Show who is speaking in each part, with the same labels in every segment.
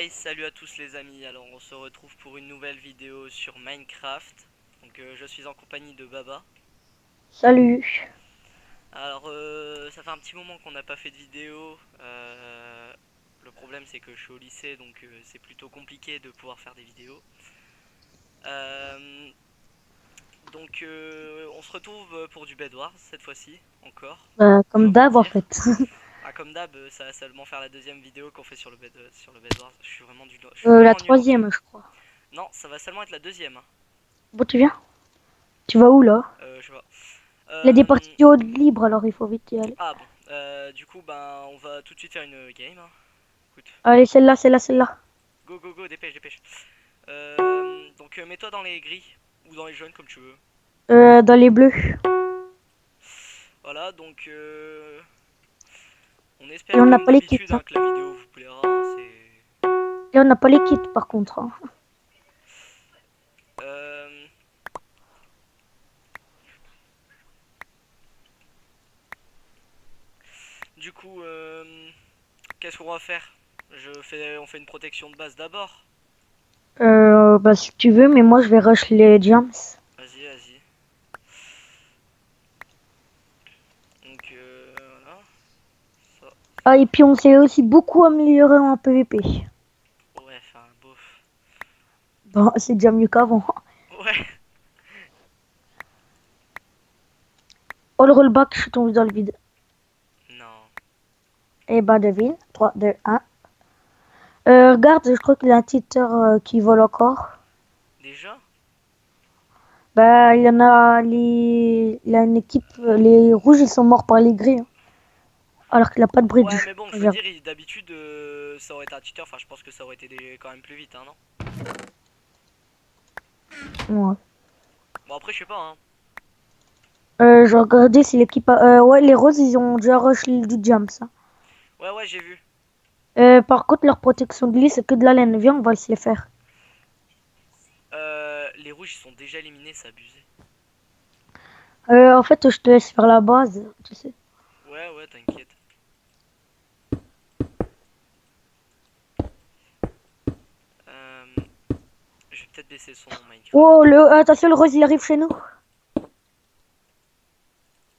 Speaker 1: Hey, salut à tous les amis, alors on se retrouve pour une nouvelle vidéo sur Minecraft. Donc je suis en compagnie de Baba.
Speaker 2: Salut.
Speaker 1: Alors ça fait un petit moment qu'on n'a pas fait de vidéo. Le problème c'est que je suis au lycée donc c'est plutôt compliqué de pouvoir faire des vidéos. Euh, on se retrouve pour du Bed Wars cette fois-ci, encore, j'ai
Speaker 2: Comme
Speaker 1: envie de
Speaker 2: d'hab en
Speaker 1: dire.
Speaker 2: fait.
Speaker 1: Ah, comme d'hab, ça va seulement faire la deuxième vidéo qu'on fait sur le Bed Wars. Je suis
Speaker 2: La
Speaker 1: vraiment nul en ce jeu.
Speaker 2: troisième, je crois.
Speaker 1: Non, ça va seulement être la deuxième, hein.
Speaker 2: Bon, tu viens? Tu vas où là?
Speaker 1: Je sais pas.
Speaker 2: Il y a des parties
Speaker 1: Euh,
Speaker 2: du haut de libre, alors il faut vite y aller.
Speaker 1: Ah bon, du coup, ben, on va tout de suite faire une game, hein. Écoute,
Speaker 2: Allez, celle-là, celle-là, celle-là.
Speaker 1: go, go, go, dépêche, dépêche. Mets-toi dans les gris ou dans les jaunes comme tu veux.
Speaker 2: Dans les bleus.
Speaker 1: Voilà, on
Speaker 2: Et
Speaker 1: espère
Speaker 2: on n'a
Speaker 1: comme
Speaker 2: pas les kits,
Speaker 1: d'habitude,
Speaker 2: hein.
Speaker 1: hein, que la vidéo vous plaira, hein,
Speaker 2: Et on n'a pas les kits par contre, hein.
Speaker 1: Euh, du coup, qu'est-ce qu'on va faire? On fait une protection de base d'abord.
Speaker 2: Si tu veux, mais moi je vais rush les gems.
Speaker 1: Vas-y, vas-y. Voilà. Ça,
Speaker 2: Ah, et puis on s'est aussi beaucoup amélioré en PVP.
Speaker 1: ouais, enfin, bof.
Speaker 2: Bon, c'est déjà mieux qu'avant.
Speaker 1: Ouais.
Speaker 2: Oh, le rollback, je suis tombé dans le vide.
Speaker 1: Non.
Speaker 2: Et bah, devine. 3, 2, 1. Regarde, je crois qu'il y a un titre qui vole encore.
Speaker 1: Déjà?
Speaker 2: Bah, il y en a il y a une équipe, les rouges ils sont morts par les gris, hein, alors qu'il a pas de
Speaker 1: Ouais,
Speaker 2: bridge.
Speaker 1: mais bon, je veux
Speaker 2: Regarde.
Speaker 1: dire, d'habitude, ça aurait été un cheater. Enfin, je pense que ça aurait été quand même plus vite, hein, non?
Speaker 2: Ouais.
Speaker 1: Bon, après, je sais pas, hein.
Speaker 2: Je regardais si l'équipe ouais, les roses ils ont déjà rush du jump ça.
Speaker 1: Ouais, ouais, j'ai vu.
Speaker 2: Par contre leur protection de glisse c'est que de la laine. Viens, on va se les faire.
Speaker 1: Les rouges, ils sont déjà éliminés, c'est abusé.
Speaker 2: En fait, je te laisse faire la base, tu sais.
Speaker 1: Ouais, ouais, t'inquiète. Euh, je vais peut-être baisser le son de mon
Speaker 2: Oh,
Speaker 1: Minecraft.
Speaker 2: attention, le rose il arrive chez nous.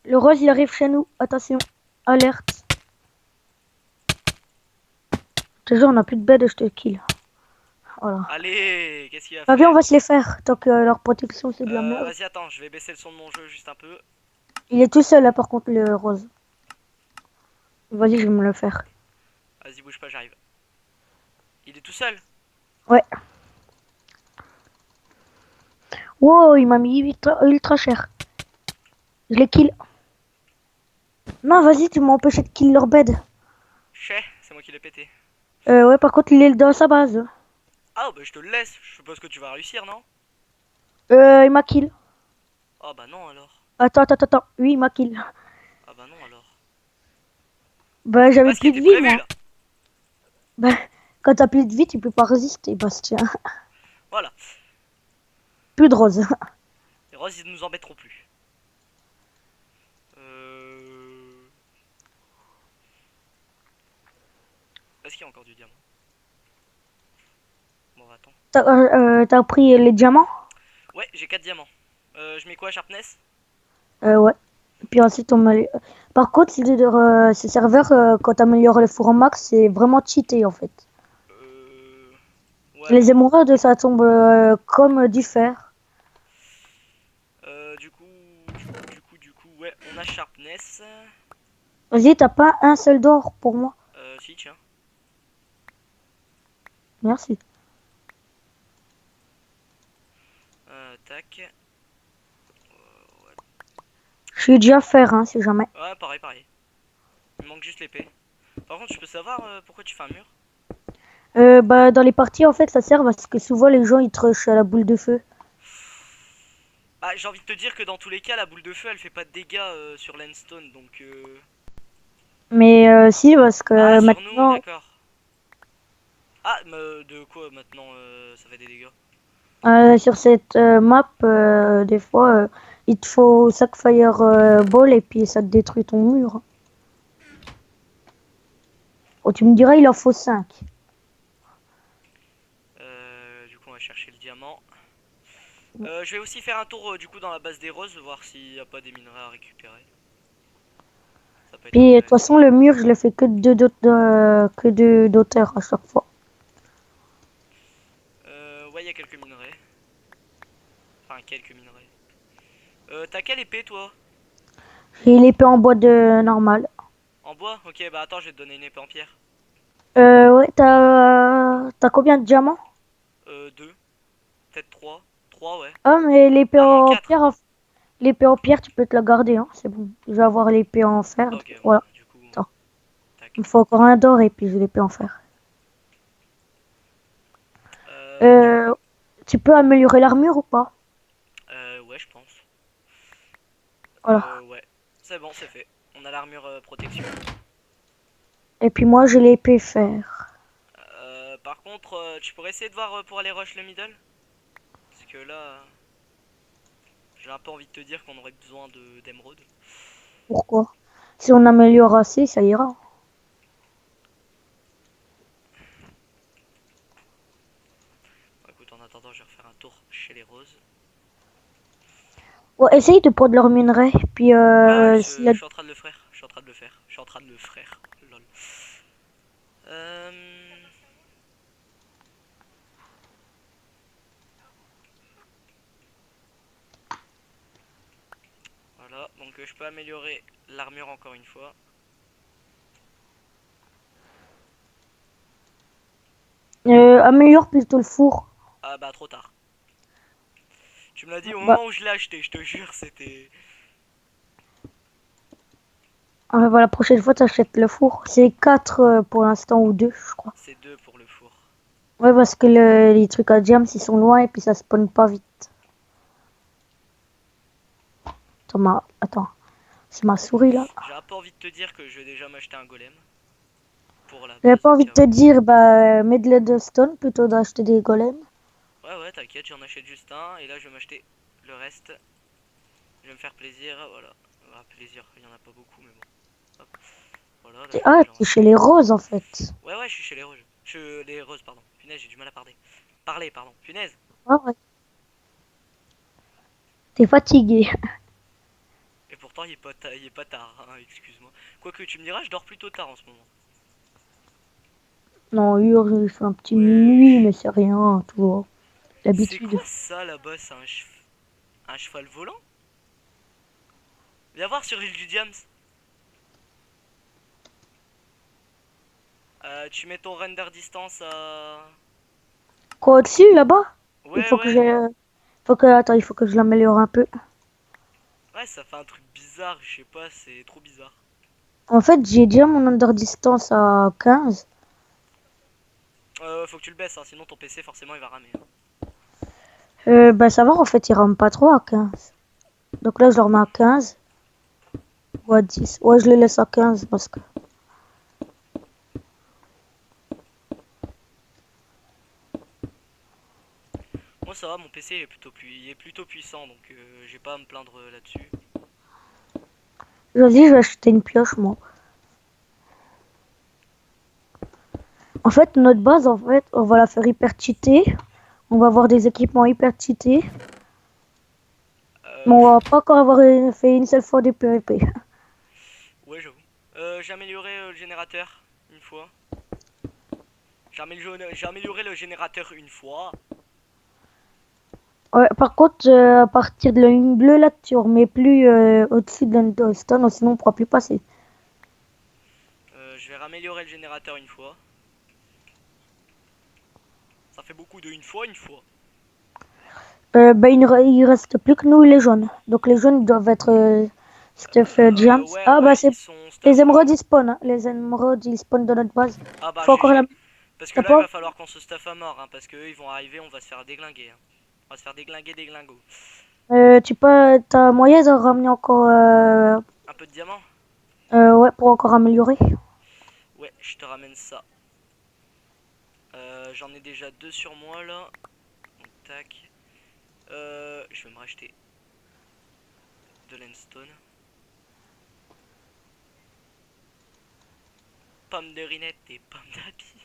Speaker 2: Le rose il arrive chez nous. Attention, alerte. Je te jure, on a plus de bed, je te kill. Voilà.
Speaker 1: Allez, qu'est-ce qu'il va
Speaker 2: Bah, viens, on
Speaker 1: faire?
Speaker 2: va se les faire. Tant que leur protection c'est de la merde.
Speaker 1: Vas-y, attends, je vais baisser le son de mon jeu juste un peu.
Speaker 2: Il est tout seul là par contre le rose. Vas-y, je vais me le faire.
Speaker 1: Vas-y, bouge pas, j'arrive. Il est tout seul.
Speaker 2: Ouais. Wow, il m'a mis ultra cher. Je les kill. Non, vas-y, tu m'as empêché de kill leur bed.
Speaker 1: Chais, c'est moi qui l'ai pété.
Speaker 2: Ouais, par contre, il est dans sa base.
Speaker 1: Ah, bah je te le laisse. Je suppose que tu vas réussir, non?
Speaker 2: Il m'a kill.
Speaker 1: Ah, bah non alors.
Speaker 2: Attends. Oui, il m'a kill.
Speaker 1: Ah, bah non alors.
Speaker 2: Bah,
Speaker 1: C'est
Speaker 2: j'avais
Speaker 1: pas ce qui
Speaker 2: plus de
Speaker 1: était
Speaker 2: vie,
Speaker 1: prévu
Speaker 2: moi.
Speaker 1: là.
Speaker 2: Bah, quand t'as plus de vie, tu peux pas résister, Bastien.
Speaker 1: Voilà.
Speaker 2: Plus de rose.
Speaker 1: Les roses, ils nous embêteront plus. Euh... Est-ce qu'il y a encore du diamant? Bon, attends.
Speaker 2: T'as pris les diamants?
Speaker 1: Ouais, j'ai 4 diamants. Je mets quoi, sharpness?
Speaker 2: Ouais. Puis ensuite, par contre, ces serveurs, quand t'améliores les fours en max, c'est vraiment cheaté, en fait.
Speaker 1: Euh... Ouais,
Speaker 2: Les
Speaker 1: bon.
Speaker 2: émeraudes, ça tombe comme du fer.
Speaker 1: Ouais, on a sharpness.
Speaker 2: Vas-y, t'as pas un seul d'or pour moi.
Speaker 1: Si, tiens.
Speaker 2: Merci.
Speaker 1: Tac. Ouais.
Speaker 2: Je suis déjà fer, hein, si jamais.
Speaker 1: Ouais, pareil, pareil. Il me manque juste l'épée. Par contre, je peux savoir pourquoi tu fais un mur?
Speaker 2: Bah, dans les parties, en fait, ça sert parce que souvent les gens ils te rushent à la boule de feu.
Speaker 1: Bah, j'ai envie de te dire que dans tous les cas, la boule de feu, elle fait pas de dégâts sur l'endstone, donc...
Speaker 2: Mais si, parce
Speaker 1: Ah,
Speaker 2: que
Speaker 1: sur nous,
Speaker 2: maintenant,
Speaker 1: d'accord. Ah, mais de quoi maintenant ça fait des dégâts?
Speaker 2: sur cette map, des fois, il te faut 5 fireball et puis ça te détruit ton mur. Oh, tu me diras, il en faut 5.
Speaker 1: chercher le diamant. Je vais aussi faire un tour du coup dans la base des roses, voir s'il n'y a pas des minerais à récupérer. Ça peut être
Speaker 2: Puis de toute
Speaker 1: intéressant.
Speaker 2: façon, le mur, je le fais que de d'auteur à chaque fois.
Speaker 1: Ouais, il y a quelques minerais. Enfin, quelques minerais. T'as quelle épée toi?
Speaker 2: J'ai l'épée en bois de normal.
Speaker 1: En bois? Ok, bah attends, je vais te donner une épée en pierre.
Speaker 2: Ouais, t'as combien de diamants?
Speaker 1: Deux, peut-être trois. Trois, ouais.
Speaker 2: Ah, mais l'épée
Speaker 1: Ah non,
Speaker 2: en
Speaker 1: quatre.
Speaker 2: pierre, l'épée en pierre, tu peux te la garder, hein. C'est bon. Je vais avoir l'épée en fer.
Speaker 1: Ok, bon,
Speaker 2: Voilà.
Speaker 1: bah, du coup,
Speaker 2: Attends.
Speaker 1: tac.
Speaker 2: Il me faut encore un d'or et puis j'ai l'épée en fer.
Speaker 1: Du
Speaker 2: Euh, Tu peux améliorer l'armure ou pas?
Speaker 1: Ouais, je pense.
Speaker 2: Voilà.
Speaker 1: Ouais. C'est bon, c'est fait. On a l'armure protection.
Speaker 2: Et puis moi, j'ai l'épée fer.
Speaker 1: Par contre, tu pourrais essayer de voir pour aller rush le middle? Parce que là, j'ai un peu envie de te dire qu'on aurait besoin de d'émeraude.
Speaker 2: Pourquoi? Si on améliore assez, ça ira.
Speaker 1: Bon, écoute, en attendant, je vais refaire un tour chez les roses.
Speaker 2: Ouais, essaye de prendre leur minerai. Puis
Speaker 1: Ouais, ouais,
Speaker 2: s'il y a...
Speaker 1: je suis en train de le faire. Je suis en train de le faire. Je suis en train de le faire. Lol. Euh... Voilà, donc je peux améliorer l'armure encore une fois.
Speaker 2: améliore plutôt le four.
Speaker 1: Ah bah trop tard. Tu me l'as dit au
Speaker 2: Bah,
Speaker 1: moment où je l'ai acheté, je te jure, c'était...
Speaker 2: bah, la prochaine fois, t'achètes le four. C'est 4 pour l'instant ou 2, je crois.
Speaker 1: C'est deux pour le four.
Speaker 2: Ouais, parce que les trucs à diams, ils sont loin et puis ça spawn pas vite. Attends, c'est ma souris là.
Speaker 1: J'ai un peu envie de te dire que je vais déjà m'acheter un golem. Pour la
Speaker 2: J'avais
Speaker 1: base
Speaker 2: pas
Speaker 1: au
Speaker 2: envie de
Speaker 1: cas
Speaker 2: te
Speaker 1: où.
Speaker 2: dire, bah, mets de l'Edstone plutôt d'acheter des golems.
Speaker 1: Ouais, ouais, t'inquiète, j'en achète juste un. Et là, je vais m'acheter le reste. Je vais me faire plaisir, voilà. Ah, plaisir, il y en a pas beaucoup, mais bon. Hop. Voilà, là, je vais
Speaker 2: Ah,
Speaker 1: déjà en
Speaker 2: t'es chez
Speaker 1: racheter
Speaker 2: les
Speaker 1: un.
Speaker 2: roses en fait.
Speaker 1: Ouais, ouais, je suis chez les roses. Les roses, pardon. Punaise, j'ai du mal à parler. Parler, pardon. Punaise.
Speaker 2: Ah ouais. T'es fatigué.
Speaker 1: Et pourtant, il est pas tard, hein, excuse-moi. Quoique, tu me diras, je dors plutôt tard en ce moment.
Speaker 2: Non, il fait un petit minuit,
Speaker 1: Wesh.
Speaker 2: mais c'est rien, tu vois.
Speaker 1: C'est
Speaker 2: D'habitude.
Speaker 1: quoi ça là-bas? C'est un cheval volant? Viens voir sur l'île du Diams. Tu mets ton render distance à...
Speaker 2: Quoi, au-dessus, là-bas? Il
Speaker 1: Ouais,
Speaker 2: faut que
Speaker 1: ouais.
Speaker 2: je... Attends, il faut que je l'améliore un peu.
Speaker 1: Ouais, ça fait un truc bizarre, je sais pas, c'est trop bizarre.
Speaker 2: En fait, j'ai déjà mon under distance à 15.
Speaker 1: Faut que tu le baisses, hein, sinon ton PC forcément il va ramer, hein.
Speaker 2: Bah ça va, en fait, il rame pas trop à 15. Donc là, je le remets à 15 ou à 10. Ouais, je les laisse à 15 parce que...
Speaker 1: Moi ça va, mon PC il est plutôt puissant, donc j'ai pas à me plaindre là-dessus.
Speaker 2: Vas-y, je vais acheter une pioche, moi. En fait, notre base, en fait, on va la faire hyper cheatée. On va avoir des équipements hyper cheatés. Mais
Speaker 1: Euh,
Speaker 2: on va pas encore avoir fait une seule fois des PvP.
Speaker 1: ouais, j'avoue. J'ai amélioré le générateur une fois. J'ai amélioré le générateur une fois.
Speaker 2: Ouais, par contre, à partir de la ligne bleue, là, tu remets plus au-dessus de l'Understone, sinon on pourra plus passer.
Speaker 1: Je vais raméliorer le générateur une fois. Ça fait beaucoup de une fois, une fois.
Speaker 2: Bah, il reste plus que nous, les jaunes. Donc les jaunes ils doivent être Stuff Gems.
Speaker 1: Ouais,
Speaker 2: Ah bah
Speaker 1: ouais,
Speaker 2: c'est
Speaker 1: ils sont
Speaker 2: les
Speaker 1: stuff.
Speaker 2: émeraudes ils spawnent, hein. Les émeraudes ils spawnent dans notre base.
Speaker 1: Ah bah
Speaker 2: Faut encore la...
Speaker 1: GG. Parce que
Speaker 2: T'as
Speaker 1: là il
Speaker 2: pas...
Speaker 1: va falloir qu'on se stuff à mort, hein, parce qu'eux ils vont arriver, on va se faire déglinguer, hein. On va se faire déglinguer, déglingo.
Speaker 2: T'as moyen de ramener encore...
Speaker 1: Un peu de diamant?
Speaker 2: ouais, pour encore améliorer.
Speaker 1: Ouais, je te ramène ça. J'en ai déjà deux sur moi là. Donc, tac. Je vais me racheter de l'endstone. Pommes de rinette et pommes d'api.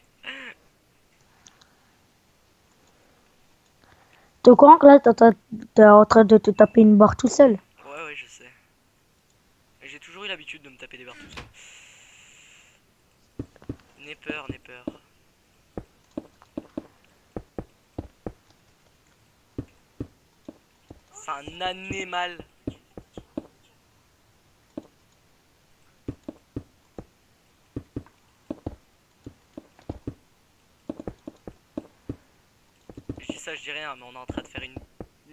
Speaker 2: T'es au courant que là, t'es en train de te taper une barre tout seul?
Speaker 1: Ouais, ouais, je sais. J'ai toujours eu l'habitude de me taper des barres tout seul. N'aie peur, n'aie peur. C'est un animal. Je dis ça, je dis rien, mais on est en train de faire une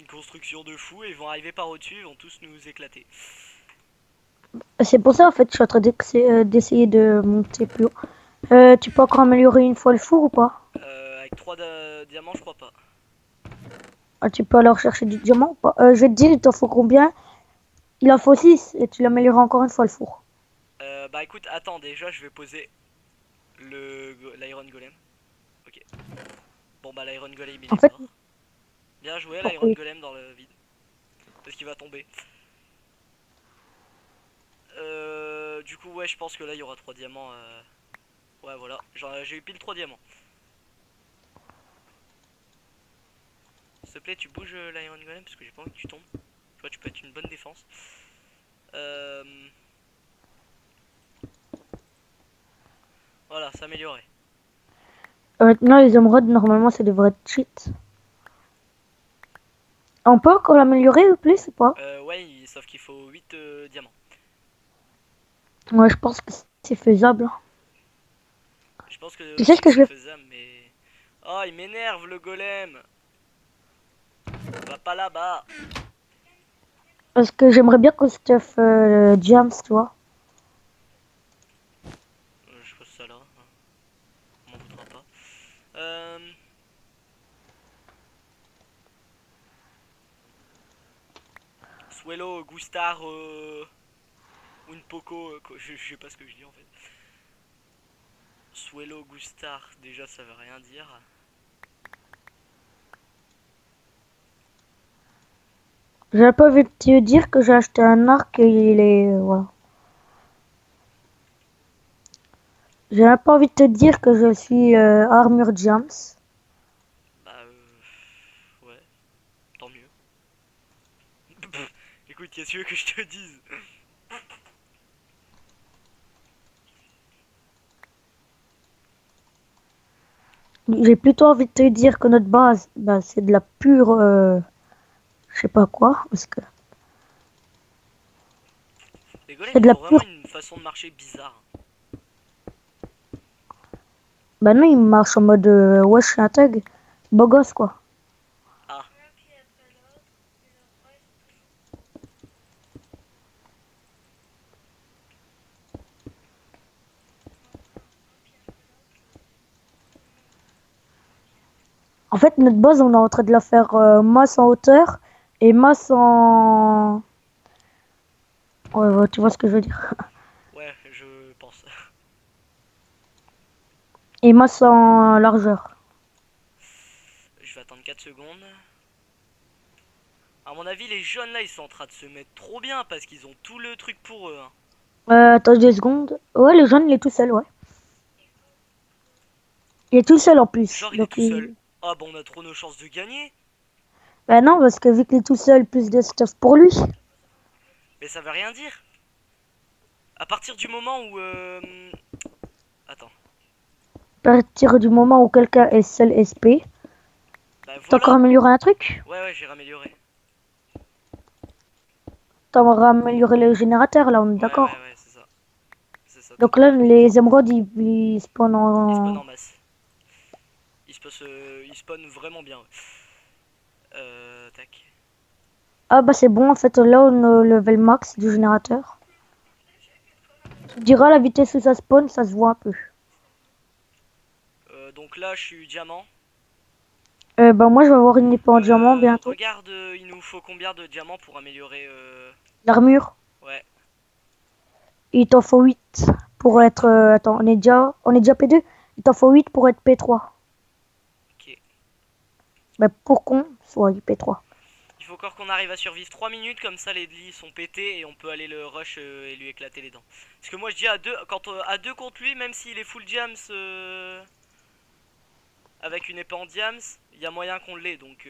Speaker 1: construction de fou et ils vont arriver par au-dessus, ils vont tous nous éclater.
Speaker 2: C'est pour ça, en fait, je suis en train d'essayer de monter plus haut. Tu peux encore améliorer une fois le four ou pas?
Speaker 1: Avec 3 diamants, je crois pas.
Speaker 2: Ah, tu peux alors chercher du diamant ou pas? Je vais te dire, il t'en faut combien? Il en faut 6 et tu l'améliores encore une fois le four.
Speaker 1: Bah écoute, attends, déjà je vais poser l'iron golem. Ok. Bon bah l'iron golem il
Speaker 2: En
Speaker 1: est
Speaker 2: fait,
Speaker 1: mort. Bien joué l'iron
Speaker 2: pourquoi?
Speaker 1: golem dans le vide. Parce qu'il va tomber. Du coup ouais je pense que là il y aura 3 diamants. Ouais voilà, j'ai eu pile 3 diamants. S'il te plaît tu bouges l'iron golem parce que j'ai pas envie que tu tombes. Tu vois tu peux être une bonne défense. Voilà, s'améliorer.
Speaker 2: Maintenant, les émeraudes, normalement, ça devrait être cheat. On peut encore l'améliorer ou plus ou pas?
Speaker 1: Ouais, sauf qu'il faut 8 diamants.
Speaker 2: Ouais, je pense que c'est faisable.
Speaker 1: Je pense que
Speaker 2: Tu sais ce
Speaker 1: aussi que
Speaker 2: que je
Speaker 1: c'est
Speaker 2: vais...
Speaker 1: faisable, mais... Oh, il m'énerve le golem. Va pas là-bas.
Speaker 2: Parce que j'aimerais bien qu'on stuff Jams, tu vois.
Speaker 1: Je pose ça là. Hein. On m'en voudra pas. Suelo, Gustar, Unpoco, je sais pas ce que je dis en fait. Suelo, Gustar, déjà ça veut rien dire.
Speaker 2: J'avais pas envie de te dire que j'ai acheté un arc et il est... voilà. J'ai même pas envie de te dire que je suis armure Jams.
Speaker 1: Bah ouais, tant mieux. Écoute, qu'est-ce que tu veux que je te dise?
Speaker 2: J'ai plutôt envie de te dire que notre base, bah, c'est de la pure... je sais pas quoi, parce que...
Speaker 1: Les golems
Speaker 2: C'est de
Speaker 1: ils
Speaker 2: la
Speaker 1: ont vraiment
Speaker 2: pure...
Speaker 1: une façon de marcher bizarre.
Speaker 2: Bah non, il marche en mode... ouais, je suis un thug. Beau gosse, quoi.
Speaker 1: Ah,
Speaker 2: En fait, notre base, on est en train de la faire masse en hauteur et masse en... Ouais, ouais, tu vois ce que je veux dire.
Speaker 1: ouais, je pense.
Speaker 2: Et masse en largeur.
Speaker 1: Je vais attendre 4 secondes. À mon avis, les jaunes là, ils sont en train de se mettre trop bien parce qu'ils ont tout le truc pour eux. Hein.
Speaker 2: Attends 2 secondes. Ouais, le jaune, il est tout seul, ouais. Il est tout seul en plus.
Speaker 1: Genre, il est
Speaker 2: Donc,
Speaker 1: tout seul. Ah, bon, on a trop nos chances de gagner.
Speaker 2: bah non, parce que vu qu'il est tout seul, plus de stuff pour lui.
Speaker 1: Mais ça veut rien dire. À partir du moment où. Attends.
Speaker 2: À partir du moment où quelqu'un est seul SP,
Speaker 1: Bah
Speaker 2: t'as encore
Speaker 1: voilà.
Speaker 2: amélioré un truc?
Speaker 1: Ouais, ouais, j'ai ramélioré.
Speaker 2: T'as amélioré le générateur, là, on est
Speaker 1: Ouais, ouais,
Speaker 2: d'accord.
Speaker 1: ouais, c'est ça. C'est ça,
Speaker 2: Donc
Speaker 1: tout à
Speaker 2: là,
Speaker 1: fait.
Speaker 2: les émeraudes, ils spawnent
Speaker 1: Ils spawnent
Speaker 2: en...
Speaker 1: en masse. Ils spawnent vraiment bien. Ouais. Tac.
Speaker 2: Ah bah c'est bon, en fait, là, on est au level max du générateur. Tu diras la vitesse où ça spawn, ça se voit un peu.
Speaker 1: Donc là, je suis diamant.
Speaker 2: Bah moi, je vais avoir une épée en diamant bientôt.
Speaker 1: Regarde, il nous faut combien de diamants pour améliorer.
Speaker 2: L'armure,
Speaker 1: Ouais,
Speaker 2: il t'en faut 8 pour
Speaker 1: 8.
Speaker 2: être... attends, on est déjà P2. Il t'en faut 8 pour être P3.
Speaker 1: Ok.
Speaker 2: Bah pour qu'on soit P3.
Speaker 1: Il faut encore qu'on arrive à survivre 3 minutes, comme ça les lits sont pétés et on peut aller le rush et lui éclater les dents. Parce que moi je dis à deux, quand à deux contre lui, même s'il est full diams avec une épée en diams, il y a moyen qu'on l'ait donc.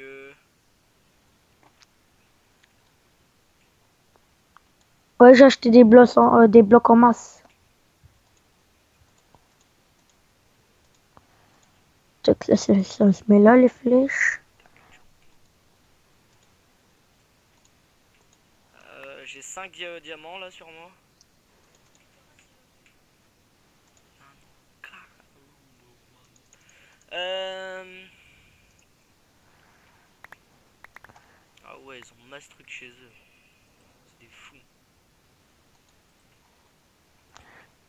Speaker 2: Ouais, j'ai acheté des blocs en masse. Check, ça se met là, les flèches.
Speaker 1: J'ai 5 diamants là sur moi. Ah ouais, ils ont masse truc chez eux. C'est des fous.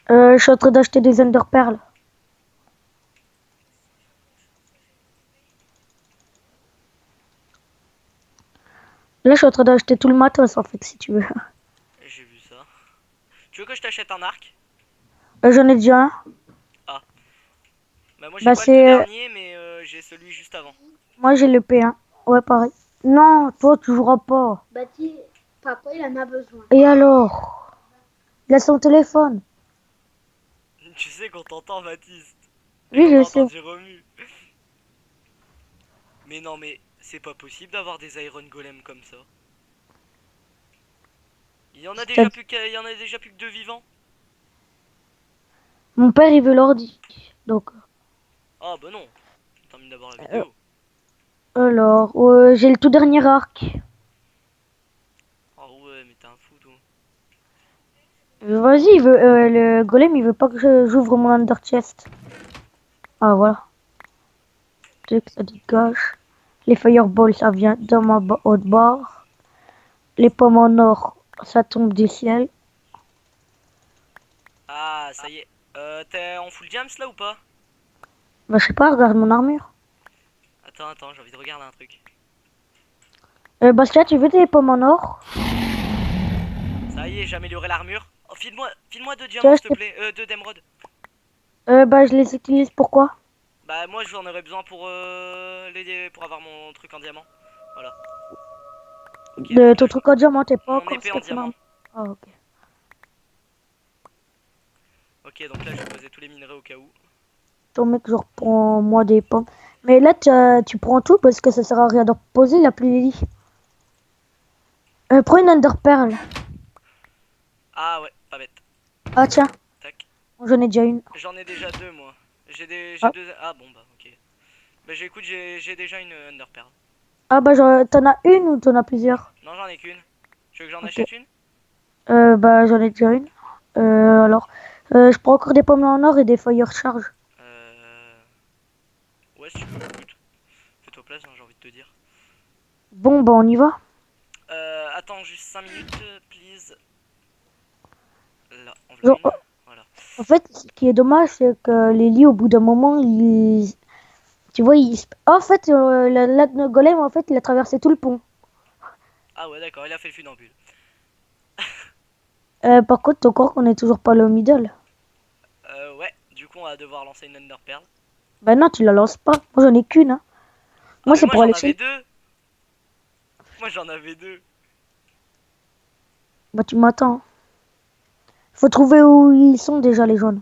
Speaker 2: Je suis en train d'acheter des Ender Pearls. Là, je suis en train d'acheter tout le matos, en fait, si tu veux.
Speaker 1: J'ai vu ça. Tu veux que je t'achète un arc?
Speaker 2: J'en ai déjà un.
Speaker 1: Ah. Bah moi j'ai
Speaker 2: Bah,
Speaker 1: pas le tout
Speaker 2: c'est...
Speaker 1: dernier, mais j'ai celui juste avant.
Speaker 2: Moi, j'ai le P1. Ouais, pareil. Non, toi, tu joueras pas.
Speaker 3: Baptiste, papa, il en a besoin.
Speaker 2: Et alors? Il a son téléphone.
Speaker 1: Tu sais qu'on t'entend, Baptiste. Et
Speaker 2: Oui,
Speaker 1: qu'on
Speaker 2: je
Speaker 1: a
Speaker 2: sais.
Speaker 1: entendu Romu. Mais non, mais c'est pas possible d'avoir des Iron Golem comme ça. Il y en a déjà plus il y en a déjà plus que 2 vivants.
Speaker 2: Mon père, il veut l'ordi. Donc,
Speaker 1: Ah bah non. Termine d'abord la vidéo.
Speaker 2: alors, j'ai le tout dernier arc.
Speaker 1: Ah ouais, mais t'es un fou, toi.
Speaker 2: Vas-y, le golem, il veut pas que j'ouvre mon Under Chest. Ah, voilà. Tu sais que ça dégage. Les fireballs, ça vient dans ma haute barre. Les pommes en or, ça tombe du ciel.
Speaker 1: Ah, ça y est. T'es en full jams là ou pas?
Speaker 2: Bah, je sais pas, regarde mon armure.
Speaker 1: Attends, j'ai envie de regarder un truc.
Speaker 2: Bastia, tu veux des pommes en or?
Speaker 1: Ça y est, j'ai amélioré l'armure. Oh, file-moi 2
Speaker 2: Tu
Speaker 1: diamants
Speaker 2: vois,
Speaker 1: s'il te plaît. 2 d'émeraude.
Speaker 2: Bah, je les utilise pourquoi?
Speaker 1: Bah moi j'en aurais besoin pour pour avoir mon truc en diamant. Voilà. Ok, donc
Speaker 2: Ton
Speaker 1: là,
Speaker 2: truc en diamant, t'es pas
Speaker 1: mon
Speaker 2: encore
Speaker 1: épée en
Speaker 2: sur ton
Speaker 1: diamant.
Speaker 2: armure. Ah, ok.
Speaker 1: Ok, donc là je vais poser tous les minerais au cas où.
Speaker 2: Ton mec, je reprends moi des pommes. Mais là, tu prends tout parce que ça sert à rien de reposer, la plus lit. Prends une Ender Pearl.
Speaker 1: Ah ouais, pas bête.
Speaker 2: Ah, tiens,
Speaker 1: Tac.
Speaker 2: j'en ai déjà une.
Speaker 1: J'en ai déjà 2 moi. J'ai
Speaker 2: Ah,
Speaker 1: 2. Ah bon bah ok. Bah écoute, j'ai déjà une Enderpearl.
Speaker 2: ah bah, t'en as une ou t'en as plusieurs?
Speaker 1: Non, j'en ai qu'une. Tu veux que j'en
Speaker 2: Ok.
Speaker 1: achète une?
Speaker 2: Bah, j'en ai déjà une. Alors, je prends encore des pommes en or et des fire charge.
Speaker 1: Ouais, si tu veux, écoute. Fais-toi place, hein, j'ai envie de te dire.
Speaker 2: Bon, bah, on y va.
Speaker 1: Attends juste 5 minutes, please. Là, en
Speaker 2: Genre,
Speaker 1: voilà une. Voilà.
Speaker 2: en fait, ce qui est dommage, c'est que les lits, au bout d'un moment, tu vois, en fait, le golem, en fait, il a traversé tout le pont.
Speaker 1: Ah ouais, d'accord, il a fait le funambule.
Speaker 2: Par contre, ton corps, on est toujours pas là au middle.
Speaker 1: Ouais, du coup, on va devoir lancer une Enderpearl.
Speaker 2: Bah non, tu la lances pas. Moi, j'en ai qu'une, hein.
Speaker 1: Ah,
Speaker 2: Moi,
Speaker 1: mais
Speaker 2: c'est
Speaker 1: moi
Speaker 2: pour
Speaker 1: j'en
Speaker 2: aller
Speaker 1: avais
Speaker 2: chez...
Speaker 1: 2. Moi j'en avais 2.
Speaker 2: Bah, tu m'attends. Faut trouver où ils sont déjà, les jaunes.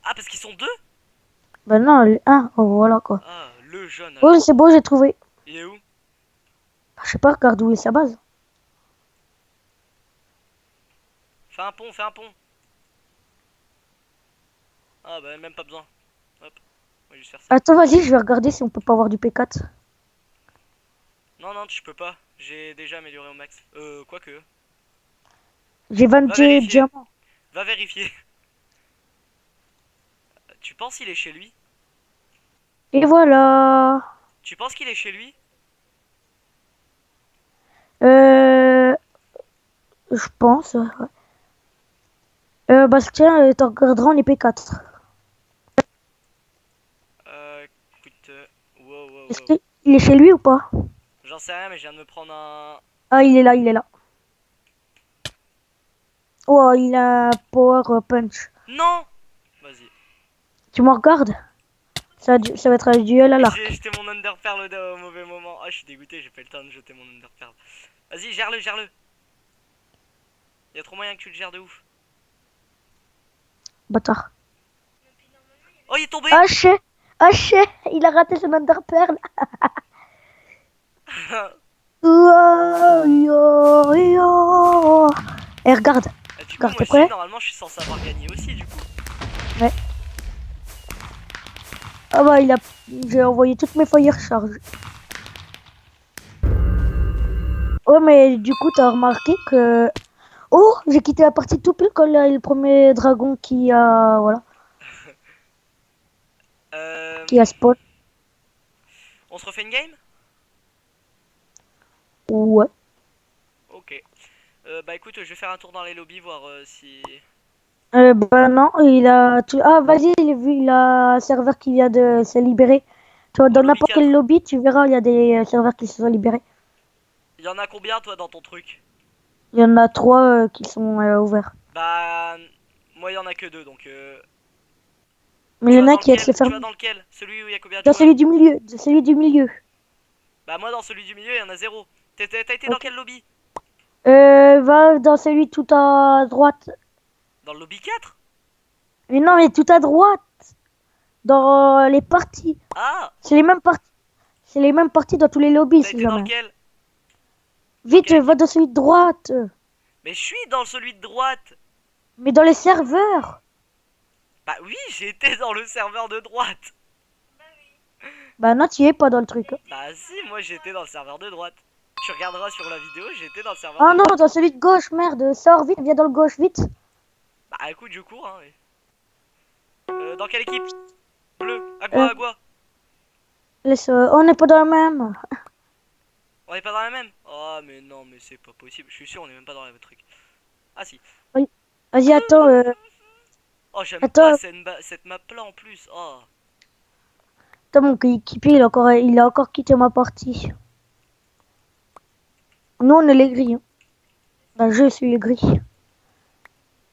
Speaker 1: Ah, parce qu'ils sont 2.
Speaker 2: Bah non, un. Oh, voilà, quoi.
Speaker 1: Ah, le jaune
Speaker 2: Oh,
Speaker 1: alors.
Speaker 2: c'est beau, j'ai trouvé.
Speaker 1: Il est où?
Speaker 2: Bah, je sais pas, regarde où est sa base.
Speaker 1: Fais un pont, fais un pont. Ah bah même pas besoin. Hop, on va juste faire ça.
Speaker 2: Attends, vas-y, je vais regarder si on peut pas avoir du P4.
Speaker 1: Non, non, tu peux pas. J'ai déjà amélioré au max. Quoique.
Speaker 2: J'ai
Speaker 1: Va
Speaker 2: 20
Speaker 1: vérifier.
Speaker 2: diamants.
Speaker 1: Va vérifier. Tu penses qu'il est chez lui?
Speaker 2: Et voilà.
Speaker 1: Tu penses qu'il est chez lui?
Speaker 2: Je pense. Ouais. Bastien, t'en regarderas en P4.
Speaker 1: Écoute. Wow, wow,
Speaker 2: Est-ce
Speaker 1: wow.
Speaker 2: qu'il est chez lui ou pas?
Speaker 1: J'en sais rien, mais je viens de me prendre un.
Speaker 2: Ah, il est là, il est là. Oh, il a un power punch.
Speaker 1: Non! Vas-y.
Speaker 2: Tu me regardes? Ça va être un duel à
Speaker 1: J'ai
Speaker 2: l'arc.
Speaker 1: jeté mon Enderpearl au mauvais moment. Ah, je suis dégoûté, j'ai pas eu le temps de jeter mon Enderpearl. Vas-y, gère-le, gère-le. Y'a trop moyen que tu le gères de ouf.
Speaker 2: Bâtard.
Speaker 1: Oh, il est tombé!
Speaker 2: Haché! Haché! Il a raté son Underpearl. Oh, yo, yo. Eh, regarde.
Speaker 1: Ah, du coup,
Speaker 2: Regarde,
Speaker 1: moi
Speaker 2: t'es
Speaker 1: aussi,
Speaker 2: prêt?
Speaker 1: normalement, je suis censé avoir gagné aussi, du coup.
Speaker 2: Ah bah, j'ai envoyé toutes mes feuilles recharge. Ouais, mais du coup, t'as remarqué que... Oh, j'ai quitté la partie tout pile quand il y a le premier dragon voilà,
Speaker 1: Euh,
Speaker 2: qui a spawn.
Speaker 1: on se refait une game?
Speaker 2: Ouais.
Speaker 1: Ok. Bah écoute, je vais faire un tour dans les lobbies, voir si...
Speaker 2: Bah non, Ah, vas-y, il a un serveur qui vient de se libérer. Tu vois,
Speaker 1: En
Speaker 2: dans
Speaker 1: lobby
Speaker 2: n'importe quel
Speaker 1: 4.
Speaker 2: lobby, tu verras, il y a des serveurs qui se sont libérés.
Speaker 1: Il y en a combien, toi, dans ton truc?
Speaker 2: Il y en a 3 qui sont ouverts.
Speaker 1: Bah... Moi, il y en a que 2, donc...
Speaker 2: Mais il
Speaker 1: Tu
Speaker 2: y
Speaker 1: vas
Speaker 2: en a
Speaker 1: dans
Speaker 2: qui est
Speaker 1: lequel? Tu vas
Speaker 2: fermé.
Speaker 1: dans lequel? Celui où il y a combien de
Speaker 2: Dans
Speaker 1: joueurs?
Speaker 2: celui du milieu, celui du milieu.
Speaker 1: Bah moi, dans celui du milieu, il y en a 0. T'as été dans
Speaker 2: Ok.
Speaker 1: quel lobby?
Speaker 2: Va dans celui tout à droite.
Speaker 1: Dans le lobby 4?
Speaker 2: Mais non, mais tout à droite. Dans les parties.
Speaker 1: Ah!
Speaker 2: C'est les mêmes parties. C'est les mêmes parties dans tous les lobbies,
Speaker 1: T'as
Speaker 2: si
Speaker 1: été dans
Speaker 2: jamais.
Speaker 1: lequel? Dans
Speaker 2: Vite,
Speaker 1: quelle
Speaker 2: va
Speaker 1: équipe?
Speaker 2: dans celui de droite.
Speaker 1: Mais je suis dans celui de droite!
Speaker 2: Mais dans les serveurs.
Speaker 1: Bah oui, j'ai été dans le serveur de droite!
Speaker 2: Bah non, tu y es pas dans le truc.
Speaker 1: Bah si, moi j'étais dans le serveur de droite. Tu regarderas sur la vidéo, j'étais dans le serveur
Speaker 2: Ah
Speaker 1: de
Speaker 2: non,
Speaker 1: droite.
Speaker 2: dans celui de gauche, merde. Sors vite, viens dans le gauche, vite.
Speaker 1: Bah écoute, je cours, hein. Dans quelle équipe? Bleu,
Speaker 2: Euh,
Speaker 1: Agua.
Speaker 2: on n'est pas dans le même.
Speaker 1: On est pas dans la même? Oh mais non, mais c'est pas possible. Je suis sûr, on est même pas dans le même truc. Ah si.
Speaker 2: Oui. Vas-y, attends.
Speaker 1: Oh, j'aime pas
Speaker 2: Attends,
Speaker 1: cette map là en plus. Oh.
Speaker 2: attends, mon coéquipier, il a encore quitté ma partie. Nous, on est les gris. Hein. Bah, je suis les gris.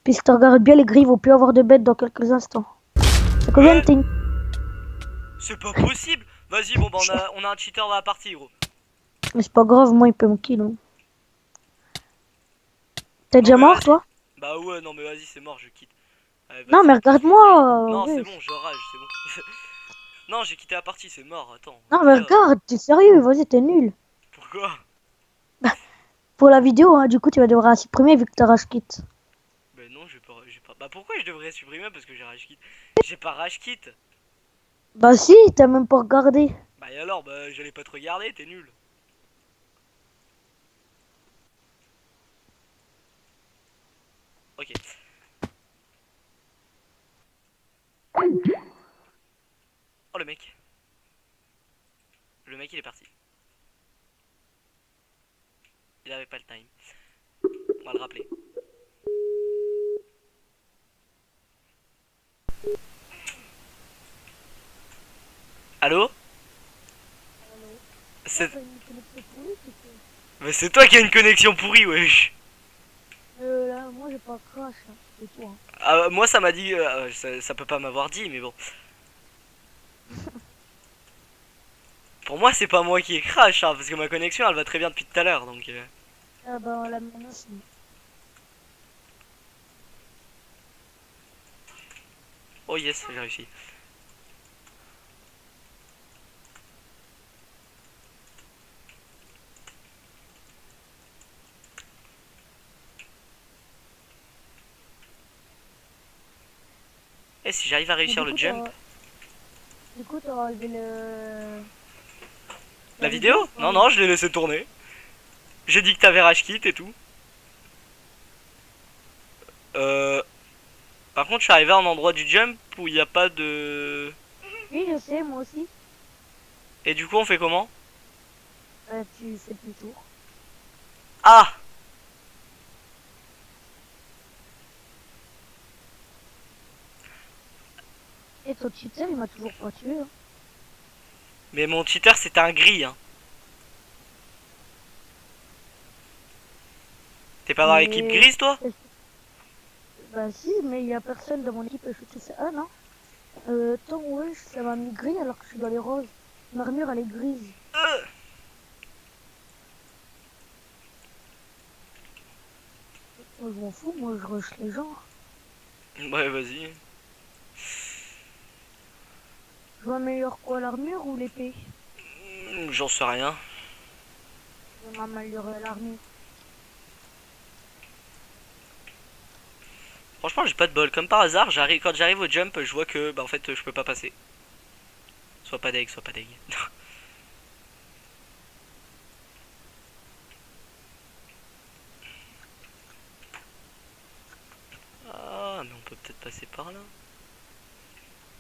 Speaker 2: Puis si tu regardes bien, les gris vont plus avoir de bêtes dans quelques instants. C'est combien de
Speaker 1: Ouais,
Speaker 2: t'es?
Speaker 1: c'est pas possible. Vas-y, bon bah on a un cheater dans la partie, gros.
Speaker 2: Mais c'est pas grave, moi, il peut me kill. Hein. T'es
Speaker 1: Non
Speaker 2: déjà
Speaker 1: mais
Speaker 2: mort,
Speaker 1: vas-y.
Speaker 2: toi?
Speaker 1: Bah ouais, non mais vas-y, c'est mort, je quitte. Allez,
Speaker 2: Non,
Speaker 1: vas-y,
Speaker 2: mais
Speaker 1: on peut se faire une game.
Speaker 2: regarde-moi.
Speaker 1: Non, c'est
Speaker 2: Ouais.
Speaker 1: bon, je rage, c'est bon. Non, j'ai quitté la partie, c'est mort, attends.
Speaker 2: Non, mais
Speaker 1: Les gars,
Speaker 2: regarde, t'es sérieux, vas-y, t'es nul.
Speaker 1: pourquoi?
Speaker 2: Pour la vidéo, hein, du coup, tu vas devoir la supprimer vu que t'as rage quit.
Speaker 1: Bah non, j'ai pas. Bah pourquoi je devrais supprimer parce que j'ai rage quit? J'ai pas rage quit.
Speaker 2: Bah si, t'as même pas regardé.
Speaker 1: Bah et alors, bah j'allais pas te regarder, t'es nul. Ok. Oh le mec. Le mec il est parti. Il avait pas le time. On va le rappeler. Allô? C'est... Mais c'est toi qui as une connexion pourrie, wesh.
Speaker 2: Là, moi, j'ai pas crash. Hein. C'est toi.
Speaker 1: Ah, moi ça m'a dit... ça peut pas m'avoir dit, mais bon. Pour moi c'est pas moi qui ai crash, hein, parce que ma connexion elle va très bien depuis tout à l'heure, donc...
Speaker 2: Ah bah, la mienne aussi.
Speaker 1: Oh yes, j'ai réussi. Et si j'arrive à
Speaker 2: Mais
Speaker 1: réussir
Speaker 2: du
Speaker 1: le
Speaker 2: coup,
Speaker 1: jump...
Speaker 2: Du coup, t'as enlevé le...
Speaker 1: La vidéo? Non, non, je l'ai laissé tourner. J'ai dit que t'avais rage quit et tout. Par contre, je suis arrivé à un endroit du jump où il n'y a pas de...
Speaker 2: Oui, je sais, moi aussi.
Speaker 1: Et du coup, on fait comment?
Speaker 2: Tu fais plus tour.
Speaker 1: Ah!
Speaker 2: Et ton cheater, il m'a toujours pas tué. Hein.
Speaker 1: Mais mon cheater, c'était un gris, hein. T'es pas dans l'équipe
Speaker 2: Mais-
Speaker 1: grise, toi?
Speaker 2: Bah si, mais il y a personne dans mon équipe à shooter ça. Ah non. Attends, ouais, ça m'a mis gris alors que je suis dans les roses. Mon armure, elle est grise. Moi, je m'en fous, moi, je rush les gens.
Speaker 1: Ouais, vas-y.
Speaker 2: Je m'améliore quoi, l'armure ou l'épée?
Speaker 1: J'en sais rien.
Speaker 2: Je vais m'améliorer l'armure.
Speaker 1: Franchement, j'ai pas de bol. Comme par hasard, quand j'arrive au jump, je vois que bah en fait je peux pas passer. Sois pas deg, sois pas deg. Ah, mais on peut peut-être passer par là.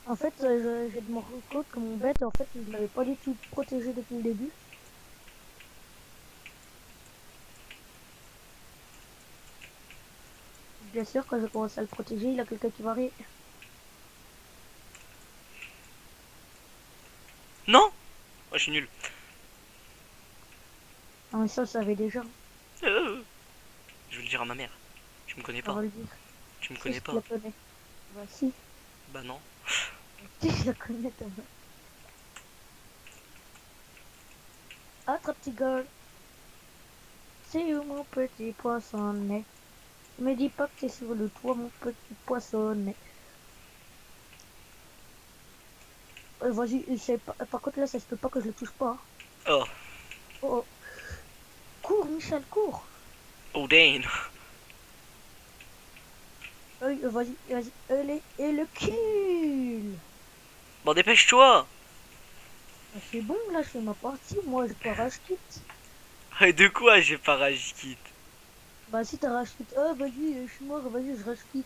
Speaker 2: En fait, j'ai de me rendre compte que mon bête, en fait, je l'avais pas du tout protégé depuis le début. Bien sûr, quand j'ai commencé à le protéger, il y a quelqu'un qui va arriver.
Speaker 1: Non. Oh, je suis nul.
Speaker 2: Non, mais ça, je savais déjà.
Speaker 1: Euh, Je vais le dire à ma mère. Tu me connais
Speaker 2: On
Speaker 1: pas.
Speaker 2: va le dire.
Speaker 1: Tu me
Speaker 2: Si,
Speaker 1: connais
Speaker 2: je la
Speaker 1: pas.
Speaker 2: connais. Bah, si.
Speaker 1: Bah non.
Speaker 2: Si, je la connais, ta mère. Attrape, petit gars. C'est où mon petit poissonnet? Me dis pas que t'es sur le toit, mon petit poissonnet. Vas-y, par contre, là, ça se peut pas que je le touche pas. Hein.
Speaker 1: Oh.
Speaker 2: Oh, oh. Cours, Michel, cours.
Speaker 1: Oh, Dane.
Speaker 2: Vas-y, vas-y. Allez, et le kill.
Speaker 1: Bon, dépêche-toi.
Speaker 2: Ah, c'est bon, là, je fais ma partie. Moi, je peux rage quitte.
Speaker 1: De quoi j'ai pas rage quitte?
Speaker 2: Bah, si t'as rage quitte. Ah, vas-y, je suis mort, vas-y, je rage quitte.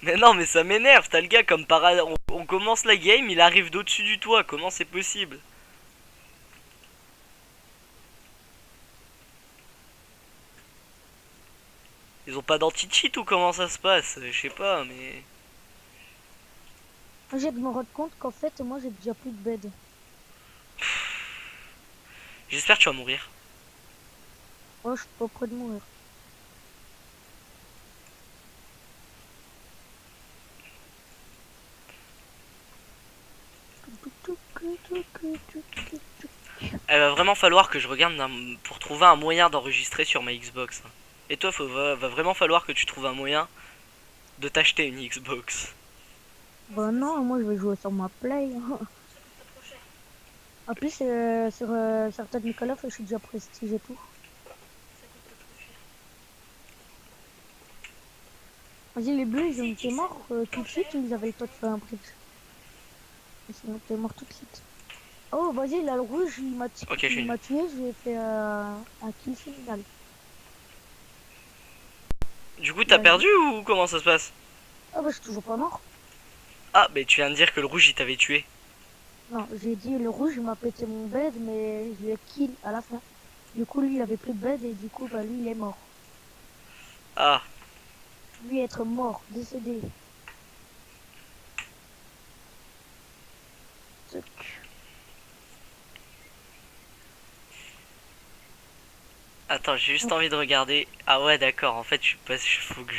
Speaker 1: Mais non, mais ça m'énerve. T'as le gars comme par hasard. On commence la game, il arrive d'au-dessus du toit. Comment c'est possible? Ils ont pas d'anti-cheat ou comment ça se passe? Je sais pas, mais.
Speaker 2: J'ai de me rendre compte qu'en fait, moi, j'ai déjà plus de bed.
Speaker 1: J'espère que tu vas mourir.
Speaker 2: Oh, je suis pas près de mourir.
Speaker 1: Elle va vraiment falloir que je regarde pour trouver un moyen d'enregistrer sur ma Xbox. Et toi, va vraiment falloir que tu trouves un moyen de t'acheter une Xbox.
Speaker 2: Bah non, moi, je vais jouer sur ma Play. En plus, sur certaines Call of, je suis déjà prestige et tout. Vas-y, les bleus, ils ont été morts tout de suite ou ils avaient le temps de faire un bridge? Ils ont été morts tout de suite. Oh, vas-y, là, le rouge,
Speaker 1: Ok, je suis
Speaker 2: il
Speaker 1: nul.
Speaker 2: m'a tué, j'ai fait un kill final.
Speaker 1: Du coup, t'as
Speaker 2: Vas-y.
Speaker 1: perdu ou comment ça se passe?
Speaker 2: Ah bah, je suis toujours pas mort.
Speaker 1: Ah, mais tu viens de dire que le rouge il t'avait tué.
Speaker 2: Non, j'ai dit le rouge, il m'a pété mon bed, mais je l'ai kill à la fin. Du coup, lui, il avait plus de bed et du coup, bah, lui, il est mort.
Speaker 1: Ah,
Speaker 2: Lui, être mort, décédé. Tuc.
Speaker 1: attends, j'ai juste envie de regarder. Ah ouais, d'accord, en fait, faut que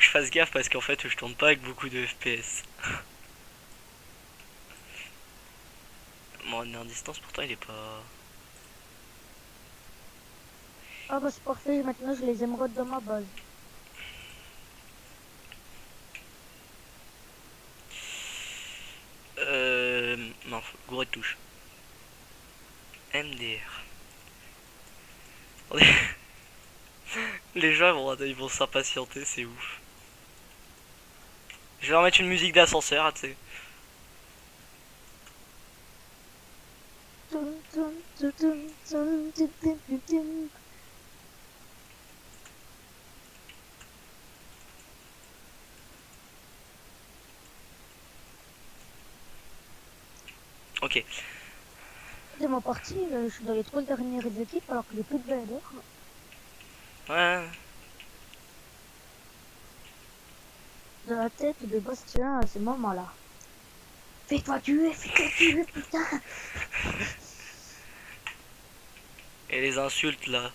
Speaker 1: je fasse gaffe parce qu'en fait, je tourne pas avec beaucoup de FPS. Mon en distance, pourtant, il est pas.
Speaker 2: Ah bah, c'est parfait, maintenant, j'ai les émeraudes dans ma base.
Speaker 1: Non, gouré de touche. MDR. Les gens ils vont s'impatienter, c'est ouf. Je vais leur mettre une musique d'ascenseur, tu sais.
Speaker 2: Tum, tum, tum, tum, tum, tum, tum, tum, tum.
Speaker 1: Ok.
Speaker 2: De ma partie, je suis dans les 3 dernières équipes alors que j'ai plus de bed.
Speaker 1: Ouais.
Speaker 2: Dans la tête de Bastien à ce moment-là. Fais-toi tuer, putain.
Speaker 1: Et les insultes là.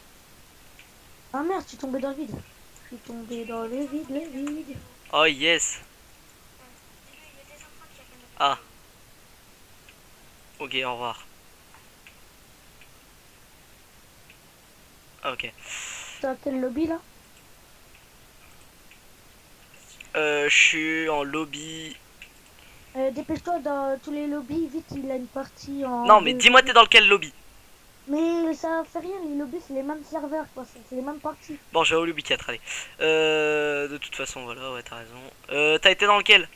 Speaker 2: Ah merde, je suis tombé dans le vide. Je suis tombé dans le vide, le vide.
Speaker 1: Oh yes. Ah. Ok, au revoir. Ah, ok.
Speaker 2: T'as à quel lobby là?
Speaker 1: Je suis en lobby.
Speaker 2: Dépêche-toi dans tous les lobbies, vite il a une partie en...
Speaker 1: Non, mais dis-moi t'es dans lequel lobby?
Speaker 2: Mais ça fait rien, les lobbies c'est les mêmes serveurs, quoi. C'est les mêmes parties.
Speaker 1: Bon, j'ai au lobby 4, allez. De toute façon, voilà, ouais, t'as raison. T'as été dans lequel?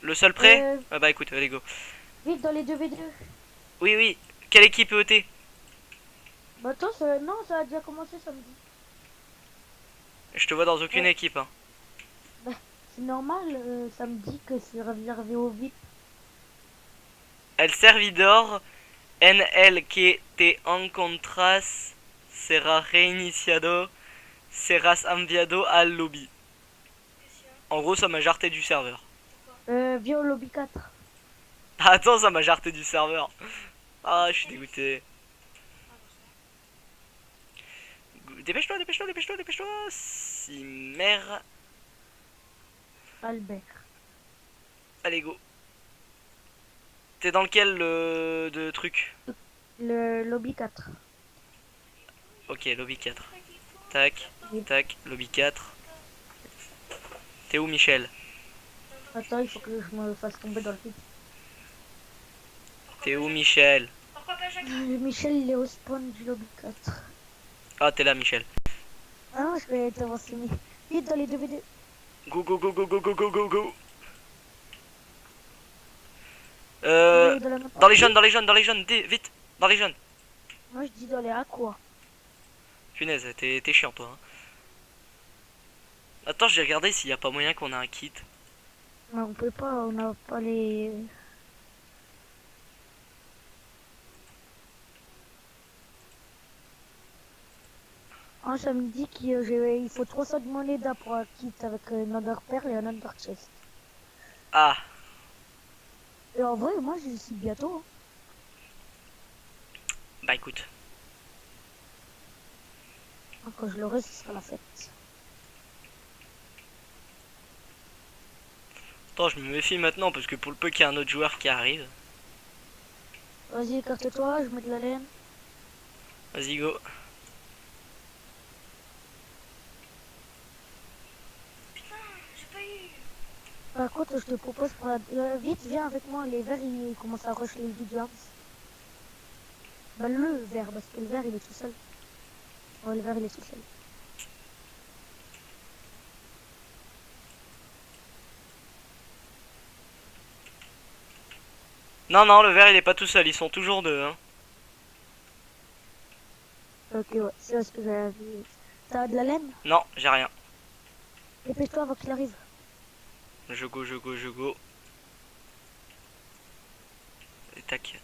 Speaker 1: Le seul prêt?
Speaker 2: Euh,
Speaker 1: Ah bah écoute, allez go.
Speaker 2: Vite dans les 2v2.
Speaker 1: Oui, oui. Quelle équipe ET?
Speaker 2: Bah attends, non, ça a déjà commencé samedi.
Speaker 1: Je te vois dans aucune
Speaker 2: Ouais.
Speaker 1: équipe. Hein.
Speaker 2: Bah, c'est normal, ça me dit que c'est réservé aux VIP.
Speaker 1: El servidor en el que te encontras será reiniciado, serás enviado al lobby. En gros, ça m'a jarté du serveur.
Speaker 2: Viens au lobby 4.
Speaker 1: Ah, attends, ça m'a jarté du serveur. Ah, je suis dégoûté. Dépêche-toi, dépêche-toi, dépêche-toi, dépêche-toi. Si mère.
Speaker 2: Albert.
Speaker 1: Allez, go. T'es dans lequel de truc?
Speaker 2: Le lobby 4.
Speaker 1: Ok, lobby 4. Tac,
Speaker 2: Oui.
Speaker 1: tac, lobby 4. T'es où, Michel?
Speaker 2: Attends, il faut que je me fasse tomber dans le vide.
Speaker 1: T'es où, Michel?
Speaker 2: Michel, il est au spawn du lobby 4.
Speaker 1: Ah, t'es là, Michel.
Speaker 2: Ah non, je vais t'avancer. Vite dans les 2v2.
Speaker 1: Go, go, go, go, go, go, go, go, go.
Speaker 2: Dans la même
Speaker 1: Dans les
Speaker 2: partie.
Speaker 1: jeunes, dans les jeunes, dans les jeunes, vite, dans les jeunes.
Speaker 2: Moi, je dis dans les aqua.
Speaker 1: Punaise, t'es chiant, toi. Hein. Attends, j'ai regardé s'il y a pas moyen qu'on a un kit.
Speaker 2: Mais on peut pas, on n'a pas les... Ah, ça me dit qu'il faut 300 de monnaie pour un kit avec un Under Pearl et un Under Chest.
Speaker 1: Ah,
Speaker 2: Et en vrai, moi, j'y suis bientôt.
Speaker 1: bah écoute.
Speaker 2: Hein. Quand je l'aurai, ce sera la fête.
Speaker 1: Attends, je me méfie maintenant parce que pour le peu qu'il y a un autre joueur qui arrive.
Speaker 2: Vas-y, écarte-toi, je mets de la laine.
Speaker 1: Vas-y, go.
Speaker 2: Par contre, je te propose, vite, viens avec moi. Les verts, ils commencent à rush les Giants. Bah, le vert, parce que le vert, il est tout seul. Ouais, le vert, il est tout seul.
Speaker 1: Non, non, le vert il est pas tout seul, ils sont toujours deux. Hein.
Speaker 2: Ok, ouais, c'est ce que j'avais vu. T'as de la laine?
Speaker 1: Non, j'ai rien.
Speaker 2: Dépêche-toi avant qu'il arrive.
Speaker 1: Je go, je go, je go. Et tac,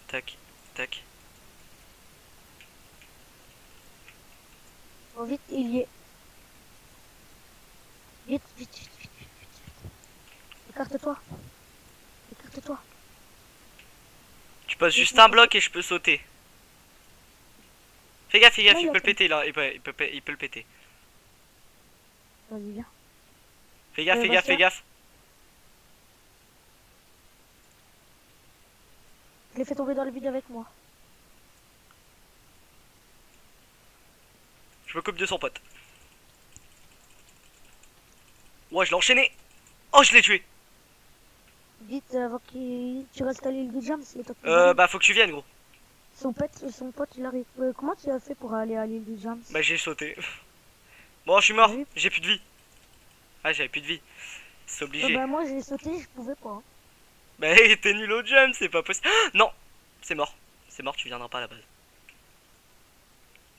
Speaker 1: tac, tac.
Speaker 2: Oh, vite, il y est. Vite, vite, vite, vite, vite, vite. Écarte-toi. Écarte-toi.
Speaker 1: Tu passes juste un bloc et je peux sauter. Fais gaffe,
Speaker 2: Non,
Speaker 1: il
Speaker 2: il
Speaker 1: peut
Speaker 2: a
Speaker 1: le péter là, il peut le péter.
Speaker 2: Vas-y, viens.
Speaker 1: Fais gaffe, fais
Speaker 2: Bastien.
Speaker 1: gaffe, fais gaffe.
Speaker 2: Je l'ai fait tomber dans le vide avec moi.
Speaker 1: Je m'occupe de son pote. Ouais, je l'ai enchaîné. Oh, je l'ai tué.
Speaker 2: Vite, avant qu'il... Tu restes à l'île du Jam, c'est toi qui arrive.
Speaker 1: Bah faut que tu viennes, gros.
Speaker 2: Son pote, il arrive. Comment tu as fait pour aller à l'île du Jam?
Speaker 1: Bah j'ai sauté. Bon, je suis mort.
Speaker 2: Oui.
Speaker 1: J'ai plus de vie. Ah, j'avais plus de vie. C'est obligé.
Speaker 2: Bah, moi, j'ai sauté, je pouvais pas. Hein.
Speaker 1: Bah t'es nul au jump, c'est pas possible. Non, c'est mort. C'est mort, tu viendras pas à la base.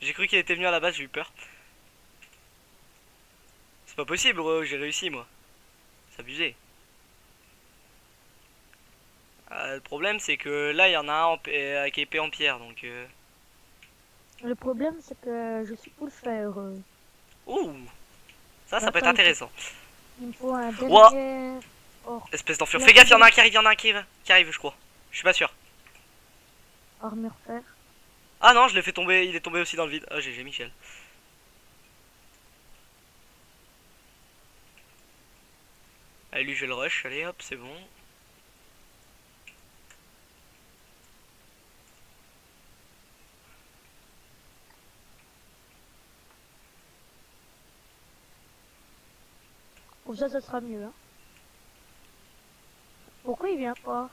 Speaker 1: J'ai cru qu'il était venu à la base, j'ai eu peur. C'est pas possible, gros, j'ai réussi moi. C'est abusé. Le problème c'est que là il y en a un avec épée en pierre donc.
Speaker 2: Le problème, c'est que je suis full fer.
Speaker 1: Ouh, ça peut être
Speaker 2: Attends,
Speaker 1: intéressant.
Speaker 2: Il me faut un
Speaker 1: Ouah.
Speaker 2: dernier... or-
Speaker 1: Espèce d'enflure.
Speaker 2: La
Speaker 1: Fais gaffe, il y en a un
Speaker 2: deuxième-
Speaker 1: qui arrive, il y en a un qui arrive, je crois. Je suis pas sûr.
Speaker 2: armure fer.
Speaker 1: Ah non, je l'ai fait tomber, il est tombé aussi dans le vide. Ah, GG Michel. Allez, lui, je vais le rush. Allez, hop, c'est bon.
Speaker 2: Comme ça sera mieux. Hein. Pourquoi il vient pas?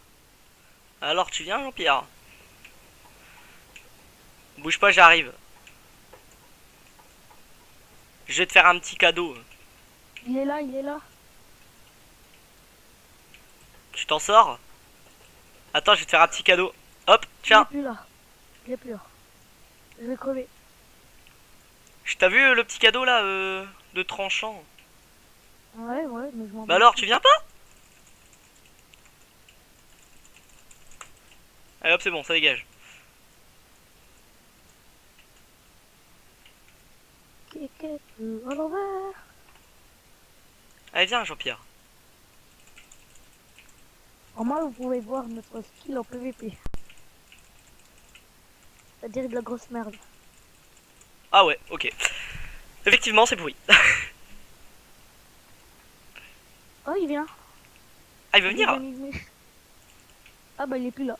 Speaker 1: Alors, tu viens, Jean-Pierre? Bouge pas, j'arrive. Je vais te faire un petit cadeau.
Speaker 2: Il est là, il est là.
Speaker 1: Tu t'en sors? Attends, je vais te faire un petit cadeau. Hop,
Speaker 2: Il est
Speaker 1: tiens.
Speaker 2: plus là. Il est plus là. Je vais crever.
Speaker 1: Je t'as vu le petit cadeau là de tranchant?
Speaker 2: Ouais, ouais, mais je m'en
Speaker 1: Bah
Speaker 2: bats.
Speaker 1: alors, tu viens pas? Allez hop, c'est bon, ça dégage.
Speaker 2: Kéké, à l'envers.
Speaker 1: Allez, viens, Jean-Pierre.
Speaker 2: En moi, vous pouvez voir notre skill en PVP. C'est-à-dire de la grosse merde.
Speaker 1: Ah ouais, ok. Effectivement, c'est pourri.
Speaker 2: Oh, il vient.
Speaker 1: Ah, il veut venir?
Speaker 2: Ah bah, il est plus là.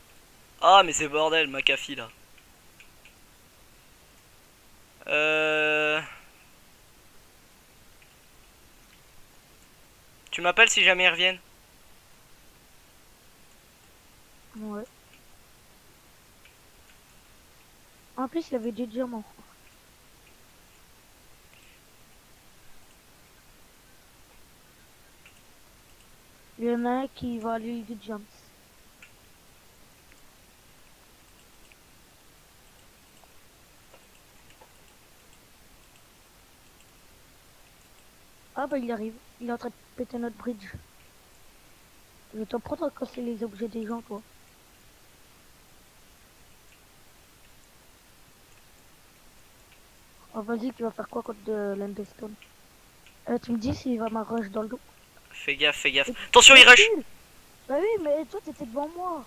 Speaker 1: Ah, mais c'est bordel, McAfee là. Tu m'appelles si jamais ils reviennent?
Speaker 2: Ouais. En plus, il avait des diamants. Il y en a un qui va à l'île du James. Ah bah il arrive, il est en train de péter notre bridge. Je vais t'en prendre à casser les objets des gens, toi. Oh vas-y, tu vas faire quoi contre de l'Endestone? Tu me dis s'il va m'arracher dans le dos.
Speaker 1: Fais gaffe, fais gaffe. Attention, il rush!
Speaker 2: Bah oui, mais toi t'étais devant moi.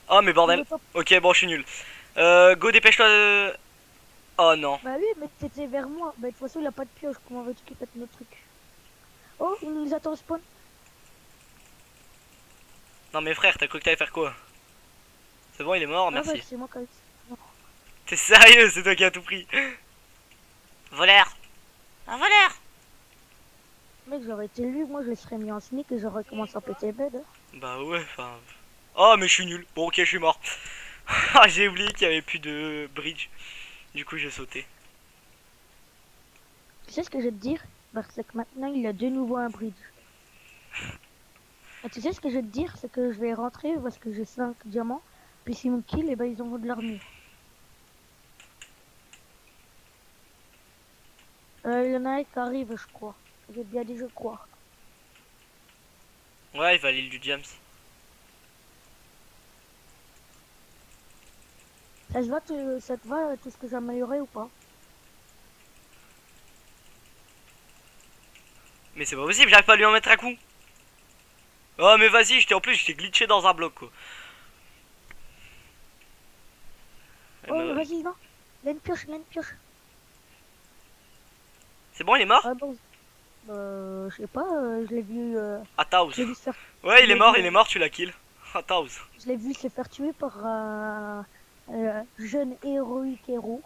Speaker 1: Oh, mais
Speaker 2: Tu
Speaker 1: bordel.
Speaker 2: veux pas-
Speaker 1: Ok, bon, je suis nul. Go, dépêche-toi de... Oh non.
Speaker 2: Bah oui, mais t'étais vers moi. Bah de toute façon, il a pas de pioche. Comment veux-tu qu'il pète notre truc? Oh, il nous attend au spawn.
Speaker 1: Non, mais frère, t'as cru que t'allais faire quoi? C'est bon, il est mort,
Speaker 2: Ah bah
Speaker 1: merci.
Speaker 2: c'est moi qui...
Speaker 1: T'es sérieux, c'est toi qui as tout pris. Voleur! Un voleur!
Speaker 2: Mec, j'aurais été lui, moi je le serais mis en sneak et j'aurais commencé à péter les beds.
Speaker 1: Bah ouais, enfin... Oh, mais je suis nul. Bon, ok, je suis mort. Ah, j'ai oublié qu'il y avait plus de bridge. Du coup, j'ai sauté.
Speaker 2: Tu sais ce que je vais te dire? Bah, c'est que maintenant il a de nouveau un bridge. Et tu sais ce que je vais te dire? C'est que je vais rentrer parce que j'ai 5 diamants. Puis s'ils me kill, et ben ils ont de l'armure. Il y en a un qui arrive, je crois. J'ai bien dit je crois.
Speaker 1: Ouais, il va à l'île du James.
Speaker 2: Ça te va tout ce que j'ai amélioré ou pas?
Speaker 1: Mais c'est pas possible, j'arrive pas à lui en mettre un coup. Oh, mais vas-y, en plus, j'étais glitché dans un bloc, quoi.
Speaker 2: Oh, vas-y, non. Il a une pioche, il a une pioche.
Speaker 1: C'est bon, il est mort?
Speaker 2: Ah bon. Je sais pas, je l'ai vu.
Speaker 1: Ah, Taos.
Speaker 2: Je l'ai vu se faire.
Speaker 1: Ouais, il est mort, tu l'as kill. Ah, Taos.
Speaker 2: Je l'ai vu se faire tuer par un jeune héroïque héros.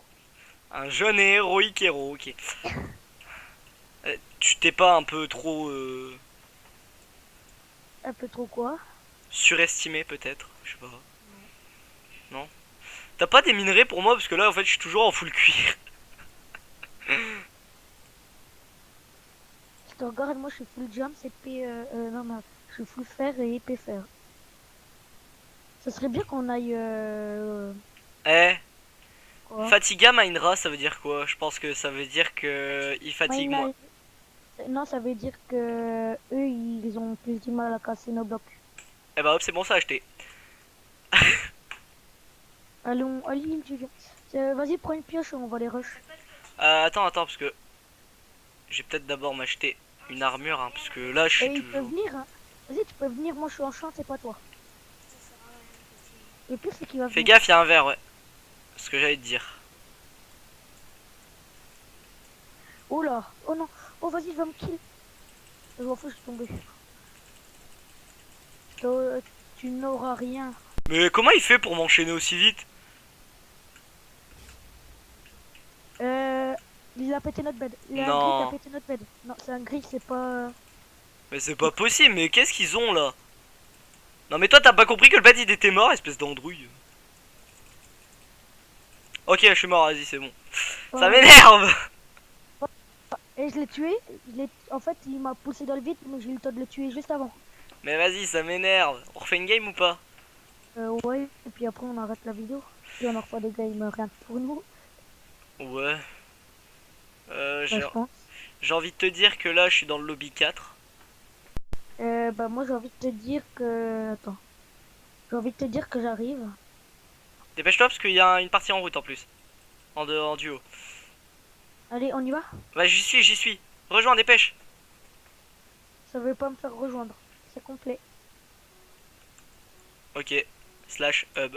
Speaker 1: Un jeune et héroïque héros, ok. Tu t'es pas un peu trop
Speaker 2: Un peu trop quoi?
Speaker 1: surestimé, peut-être? Je sais pas. Non. T'as pas des minerais pour moi? Parce que là, en fait, je suis toujours en full cuir.
Speaker 2: Je te regarde, moi je suis full jump, épée. Non, non, je suis full fer et épée fer. Ça serait bien qu'on aille.
Speaker 1: Eh,
Speaker 2: Quoi?
Speaker 1: Fatiga Mainra, ça veut dire quoi? Je pense que ça veut dire que il fatigue
Speaker 2: Mine
Speaker 1: moi.
Speaker 2: Life. Non, ça veut dire que eux ils ont plus du mal à casser nos blocs.
Speaker 1: Eh bah hop, c'est bon, ça a acheté.
Speaker 2: Allons, allez, tu viens. Vas-y, prends une pioche, on va les rush.
Speaker 1: Attends, parce que je vais peut-être d'abord m'acheter une armure, hein, parce que là, je
Speaker 2: Et
Speaker 1: suis
Speaker 2: il peut
Speaker 1: toujours...
Speaker 2: venir, hein. Vas-y, tu peux venir, moi je suis en champ, c'est pas toi. Le pire, c'est qu'il va
Speaker 1: Fais
Speaker 2: venir.
Speaker 1: gaffe, il y a un verre, ouais. C'est ce que j'allais te dire.
Speaker 2: Oh là, oh non, oh vas-y, il va me kill. Je m'en fous, je suis tombé. Tu n'auras rien.
Speaker 1: Mais comment il fait pour m'enchaîner aussi vite?
Speaker 2: Il a pété notre bed. Il a un gris qui
Speaker 1: Non.
Speaker 2: a pété notre bed. Non, c'est un gris, c'est pas.
Speaker 1: Mais c'est pas possible, mais qu'est-ce qu'ils ont là? Non mais toi t'as pas compris que le bed il était mort, espèce d'androuille. Ok, je suis mort, vas-y, c'est bon. Ça
Speaker 2: Ouais.
Speaker 1: m'énerve.
Speaker 2: Et je l'ai tué. En fait, il m'a poussé dans le vide, mais j'ai eu le temps de le tuer juste avant.
Speaker 1: Mais vas-y, ça m'énerve. On refait une game ou pas?
Speaker 2: Ouais, et puis après, on arrête la vidéo. Puis on en refait des games rien que pour nous.
Speaker 1: Ouais.
Speaker 2: Bah, je pense.
Speaker 1: J'ai envie de te dire que là, je suis dans le lobby 4.
Speaker 2: Bah, moi, j'ai envie de te dire que. Attends. J'ai envie de te dire que j'arrive.
Speaker 1: Dépêche-toi parce qu'il y a une partie en route en plus. En duo.
Speaker 2: Allez, on y va?
Speaker 1: Bah, j'y suis, j'y suis. Rejoins, dépêche.
Speaker 2: Ça veut pas me faire rejoindre. C'est complet.
Speaker 1: Ok. Slash hub.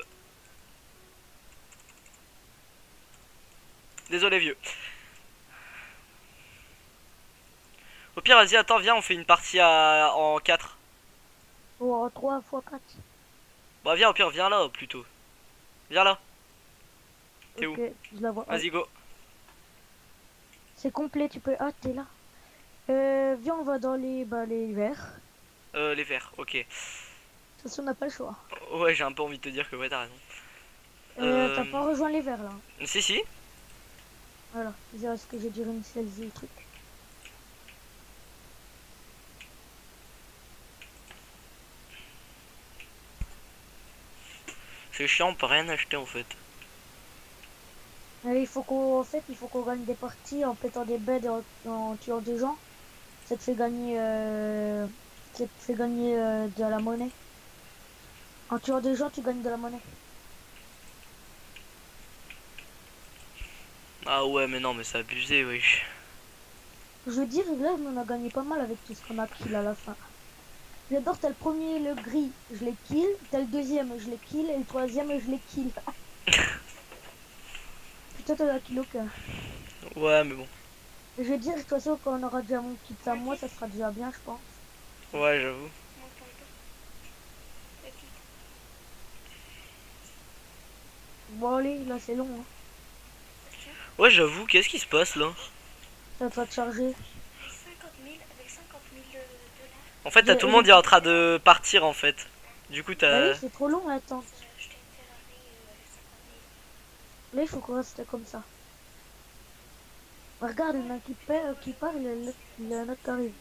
Speaker 1: Désolé, vieux. Au pire, vas-y, attends, viens, on fait une partie en 4.
Speaker 2: Oh, 3 fois 4.
Speaker 1: Bah, viens, au pire, viens là plutôt. Viens là. T'es où?
Speaker 2: Ok, je la vois. Ah,
Speaker 1: Vas-y, go.
Speaker 2: c'est complet, tu peux. Ah, t'es là. Viens, on va dans les verts.
Speaker 1: Les verts, ok.
Speaker 2: De toute façon, on n'a pas le choix.
Speaker 1: Ouais, j'ai un peu envie de te dire que ouais, t'as raison.
Speaker 2: T'as pas rejoint les verts là.
Speaker 1: Si, si.
Speaker 2: Voilà, c'est ce que j'ai dit, réinitialiser le truc.
Speaker 1: C'est chiant, on peut rien acheter en fait.
Speaker 2: Il faut qu'on gagne des parties en pétant des beds et en tuant des gens. Ça te fait gagner, de la monnaie. En tuant des gens, tu gagnes de la monnaie.
Speaker 1: Ah ouais, mais non, mais c'est abusé, wesh.
Speaker 2: Je veux dire, là, on a gagné pas mal avec tout ce qu'on a kill à la fin. J'adore, t'as le premier, le gris, je l'ai kill. T'as le deuxième, je l'ai kill. Et le troisième, je l'ai kill. Putain, t'as la kill aucun.
Speaker 1: Ouais, mais bon.
Speaker 2: Je veux dire, de toute façon, quand on aura déjà mon kit à moi, ça sera déjà bien, je pense.
Speaker 1: Ouais, j'avoue.
Speaker 2: Bon, allez, là, c'est long. Hein.
Speaker 1: Ouais, j'avoue, qu'est-ce qui se passe là?
Speaker 2: Ça va te charger.
Speaker 1: En fait, t'as tout le monde est en train de partir en fait. Du coup,
Speaker 2: Bah oui,
Speaker 1: t'as.
Speaker 2: c'est trop long, l'attente. Là, il faut qu'on reste comme ça. Regarde, il y en a qui parle, il y en a un autre qui arrive.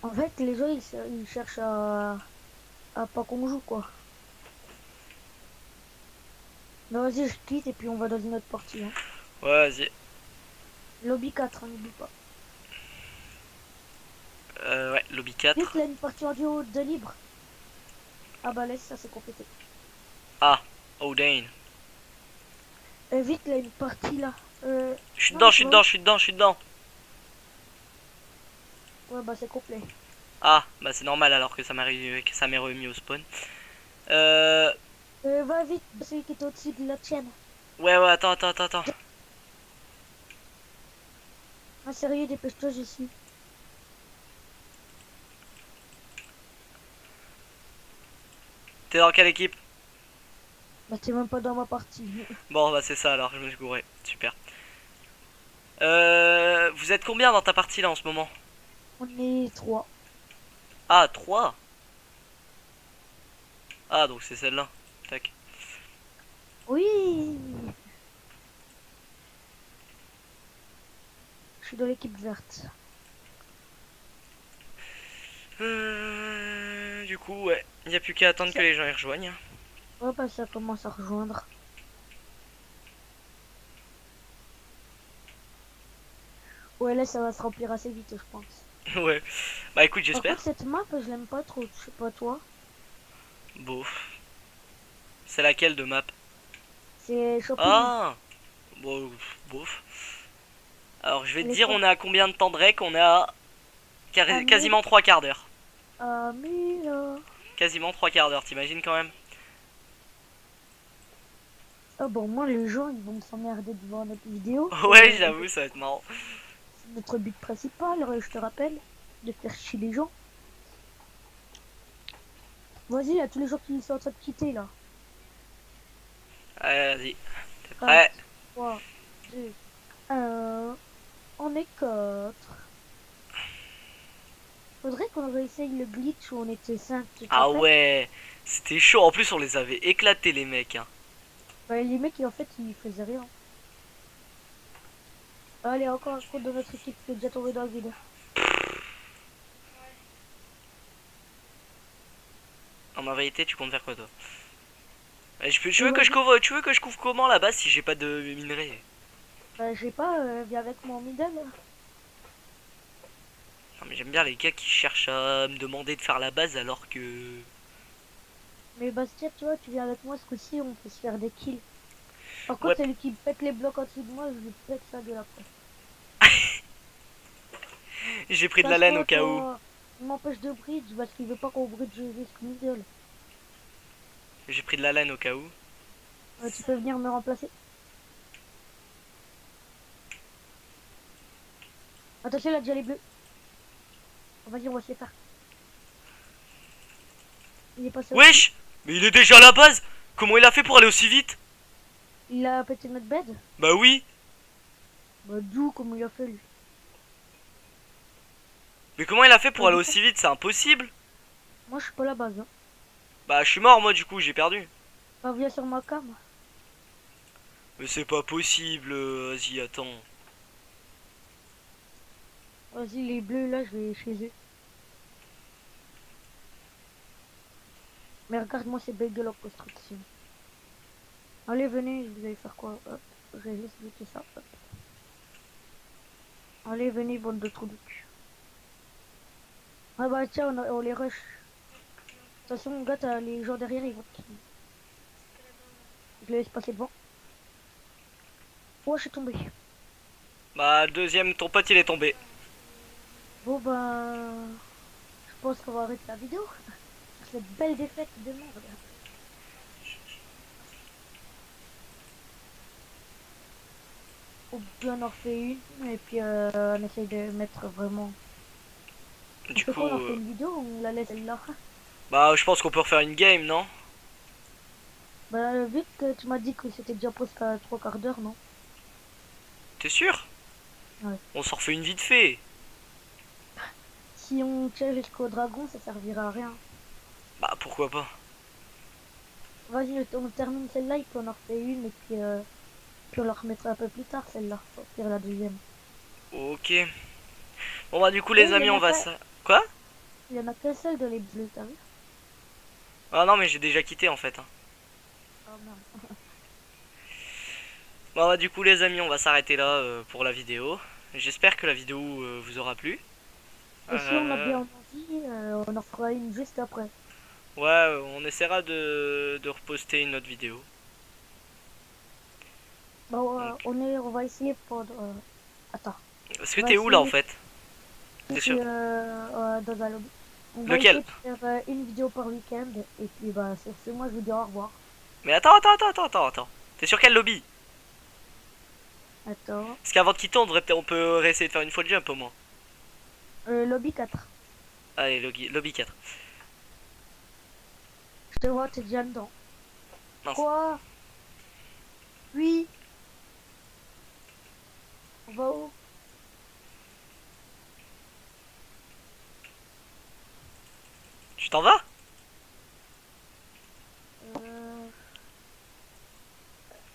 Speaker 2: En fait, les gens, ils cherchent à pas qu'on joue, quoi. Mais vas-y, je quitte et puis on va dans une autre partie. Hein.
Speaker 1: Ouais, vas-y.
Speaker 2: Lobby 4, hein, n'oublie pas.
Speaker 1: Ouais, lobby
Speaker 2: Vite,
Speaker 1: 4.
Speaker 2: là, une partie en duo de libre. Ah bah laisse, ça c'est complété.
Speaker 1: Ah, Odin.
Speaker 2: Vite, là, une partie là.
Speaker 1: Je suis
Speaker 2: Non,
Speaker 1: dedans,
Speaker 2: mais
Speaker 1: je
Speaker 2: tu
Speaker 1: suis
Speaker 2: vois
Speaker 1: dedans,
Speaker 2: où?
Speaker 1: je suis dedans, je suis dedans.
Speaker 2: Ouais, bah c'est complet.
Speaker 1: Ah, bah c'est normal alors que ça m'est remis au spawn.
Speaker 2: Va vite, celui qui est au-dessus de la tienne.
Speaker 1: Ouais, attends.
Speaker 2: Ah, sérieux, dépêche-toi, j'y suis.
Speaker 1: T'es dans quelle équipe?
Speaker 2: Bah, t'es même pas dans ma partie.
Speaker 1: Bon, bah c'est ça alors, je me suis gouré. Super. Vous êtes combien dans ta partie là en ce moment?
Speaker 2: On est 3.
Speaker 1: Ah, 3. Ah, donc c'est celle-là. Tac.
Speaker 2: Oui! Je suis dans l'équipe verte.
Speaker 1: Du coup, ouais. Y a plus qu'à attendre que les gens y rejoignent.
Speaker 2: Ouais, bah ça commence à rejoindre. Ouais, là, ça va se remplir assez vite, je pense.
Speaker 1: Ouais. Bah écoute,
Speaker 2: Par
Speaker 1: j'espère.
Speaker 2: contre, cette map, je l'aime pas trop. Je sais pas toi.
Speaker 1: Bof. C'est laquelle de map?
Speaker 2: C'est shopping.
Speaker 1: Ah bon, bof. Alors je vais te
Speaker 2: Elle est
Speaker 1: dire,
Speaker 2: pas
Speaker 1: on est à combien de temps de rec? On est à
Speaker 2: à 1000.
Speaker 1: quasiment 3 quarts d'heure.
Speaker 2: À 1000.
Speaker 1: Quasiment 3 quarts d'heure, t'imagines quand même?
Speaker 2: Ah bon, moi, les gens, ils vont s'emmerder devant notre vidéo.
Speaker 1: Ouais, j'avoue, ça va être marrant.
Speaker 2: C'est notre but principal, je te rappelle. De faire chier les gens. Vas-y, là, tous les gens qui sont en train de quitter, là.
Speaker 1: Allez, vas-y. T'es
Speaker 2: 4,
Speaker 1: prêt?
Speaker 2: 3, 2, 1. On est 4. Faudrait qu'on réessaye le glitch où on était 5.
Speaker 1: Ah ouais, c'était chaud. En plus, on les avait éclatés, les mecs. Hein.
Speaker 2: Ouais, les mecs, en fait, ils faisaient rien. Allez, encore un compte de notre équipe qui est déjà tombé dans le vide.
Speaker 1: En ma vérité, tu comptes faire quoi toi? Tu
Speaker 2: Et
Speaker 1: veux que je
Speaker 2: vas-y.
Speaker 1: couvre, tu veux que je couvre comment là-bas si j'ai pas de minerai?
Speaker 2: Bah, je sais pas, viens avec mon middle.
Speaker 1: Non mais j'aime bien les gars qui cherchent à me demander de faire la base alors que...
Speaker 2: Mais Bastien, tu vois, tu viens avec moi ce coup-ci, on peut se faire des kills. Par
Speaker 1: Ouais,
Speaker 2: contre, celui qui pète les blocs en dessous de moi, je lui pète sa gueule après.
Speaker 1: j'ai pris de la laine au
Speaker 2: Casse-toi,
Speaker 1: cas où.
Speaker 2: toi. Il m'empêche de bridge parce qu'il veut pas qu'on bridge jusqu'au middle.
Speaker 1: J'ai pris de la laine au cas où.
Speaker 2: Tu peux venir me remplacer. Attention, il a déjà les bleus. Vas-y, on va se les faire. Il est passé au-dessus.
Speaker 1: Wesh! Mais il est déjà à la base! Comment il a fait pour aller aussi vite?
Speaker 2: Il a pété notre bed.
Speaker 1: Bah oui!
Speaker 2: Bah, d'où, comment il a fait lui.
Speaker 1: Mais comment il a fait pour aller
Speaker 2: Vas-y,
Speaker 1: aussi vite? C'est impossible!
Speaker 2: moi, je suis pas la base. Hein.
Speaker 1: Bah je suis mort moi du coup, j'ai perdu.
Speaker 2: Bah, viens sur ma cam.
Speaker 1: Mais c'est pas possible, vas-y attends.
Speaker 2: Vas-y, les bleus, là, je vais chez eux. Mais regarde-moi ces bagels en construction. Allez, venez, vous allez faire quoi? Hop, je vais juste bloquer ça. Hop. Allez, venez, bande de trous de cul. Ah bah tiens, on les rush. Attention, mon gars, t'as les gens derrière, ils vont te... Je les laisse passer devant. Oh, je suis tombé.
Speaker 1: Bah deuxième, ton pote il est tombé.
Speaker 2: Bon, ben... Je pense qu'on va arrêter la vidéo. Cette belle défaite de merde. Ou bien on en refait une, et puis on essaye de mettre vraiment... On
Speaker 1: Du
Speaker 2: fait
Speaker 1: coup,
Speaker 2: quoi, on en fait une vidéo ou on la laisse là?
Speaker 1: bah je pense qu'on peut refaire une game, non?
Speaker 2: Bah, vu que tu m'as dit que c'était déjà presque à 3 quarts d'heure, non?
Speaker 1: T'es sûr?
Speaker 2: Ouais.
Speaker 1: On s'en refait une vite fait.
Speaker 2: Si on tient jusqu'au dragon, ça servira à rien.
Speaker 1: Bah pourquoi pas?
Speaker 2: Vas-y, on termine celle-là, et puis on en refait une, et puis on la remettra un peu plus tard, celle-là. Pour faire la deuxième.
Speaker 1: Ok. Bon bah du coup
Speaker 2: Et
Speaker 1: les amis on va ça. Quoi?
Speaker 2: il y en a qu'un seul dans les bleus, t'as vu?
Speaker 1: Ah non mais j'ai déjà quitté en fait. Hein.
Speaker 2: Oh merde.
Speaker 1: Bon bah du coup les amis on va s'arrêter là pour la vidéo. J'espère que la vidéo vous aura plu.
Speaker 2: Et si on a
Speaker 1: Euh,
Speaker 2: bien envie, on en fera une juste après.
Speaker 1: Ouais, on essaiera de reposter une autre vidéo.
Speaker 2: Bon,
Speaker 1: Donc,
Speaker 2: on va essayer pendant... Attends.
Speaker 1: est-ce que
Speaker 2: On va
Speaker 1: t'es où là en
Speaker 2: essayer
Speaker 1: fait? T'es sûr?
Speaker 2: ici dans un lobby. On va
Speaker 1: Lequel?
Speaker 2: essayer de faire une vidéo par week-end. Et puis bah sur ce, moi je vous dis au revoir.
Speaker 1: Mais attends. T'es sur quel lobby?
Speaker 2: Attends.
Speaker 1: Parce qu'avant de quitter, on peut réessayer de faire une fois de jump au moins.
Speaker 2: Lobby 4.
Speaker 1: Allez, lobby 4.
Speaker 2: Je te vois, t'es déjà dedans.
Speaker 1: Mince.
Speaker 2: Quoi? Oui. On va où?
Speaker 1: Tu t'en vas?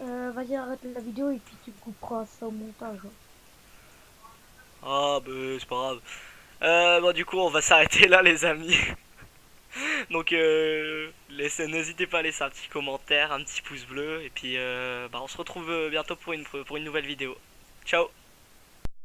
Speaker 2: Euh... Vas-y, arrête la vidéo et puis tu couperas ça au montage.
Speaker 1: Ah, bah, c'est pas grave. Bon, du coup, on va s'arrêter là, les amis. Donc, n'hésitez pas à laisser un petit commentaire, un petit pouce bleu. Et puis, bah, on se retrouve bientôt pour une nouvelle vidéo. Ciao!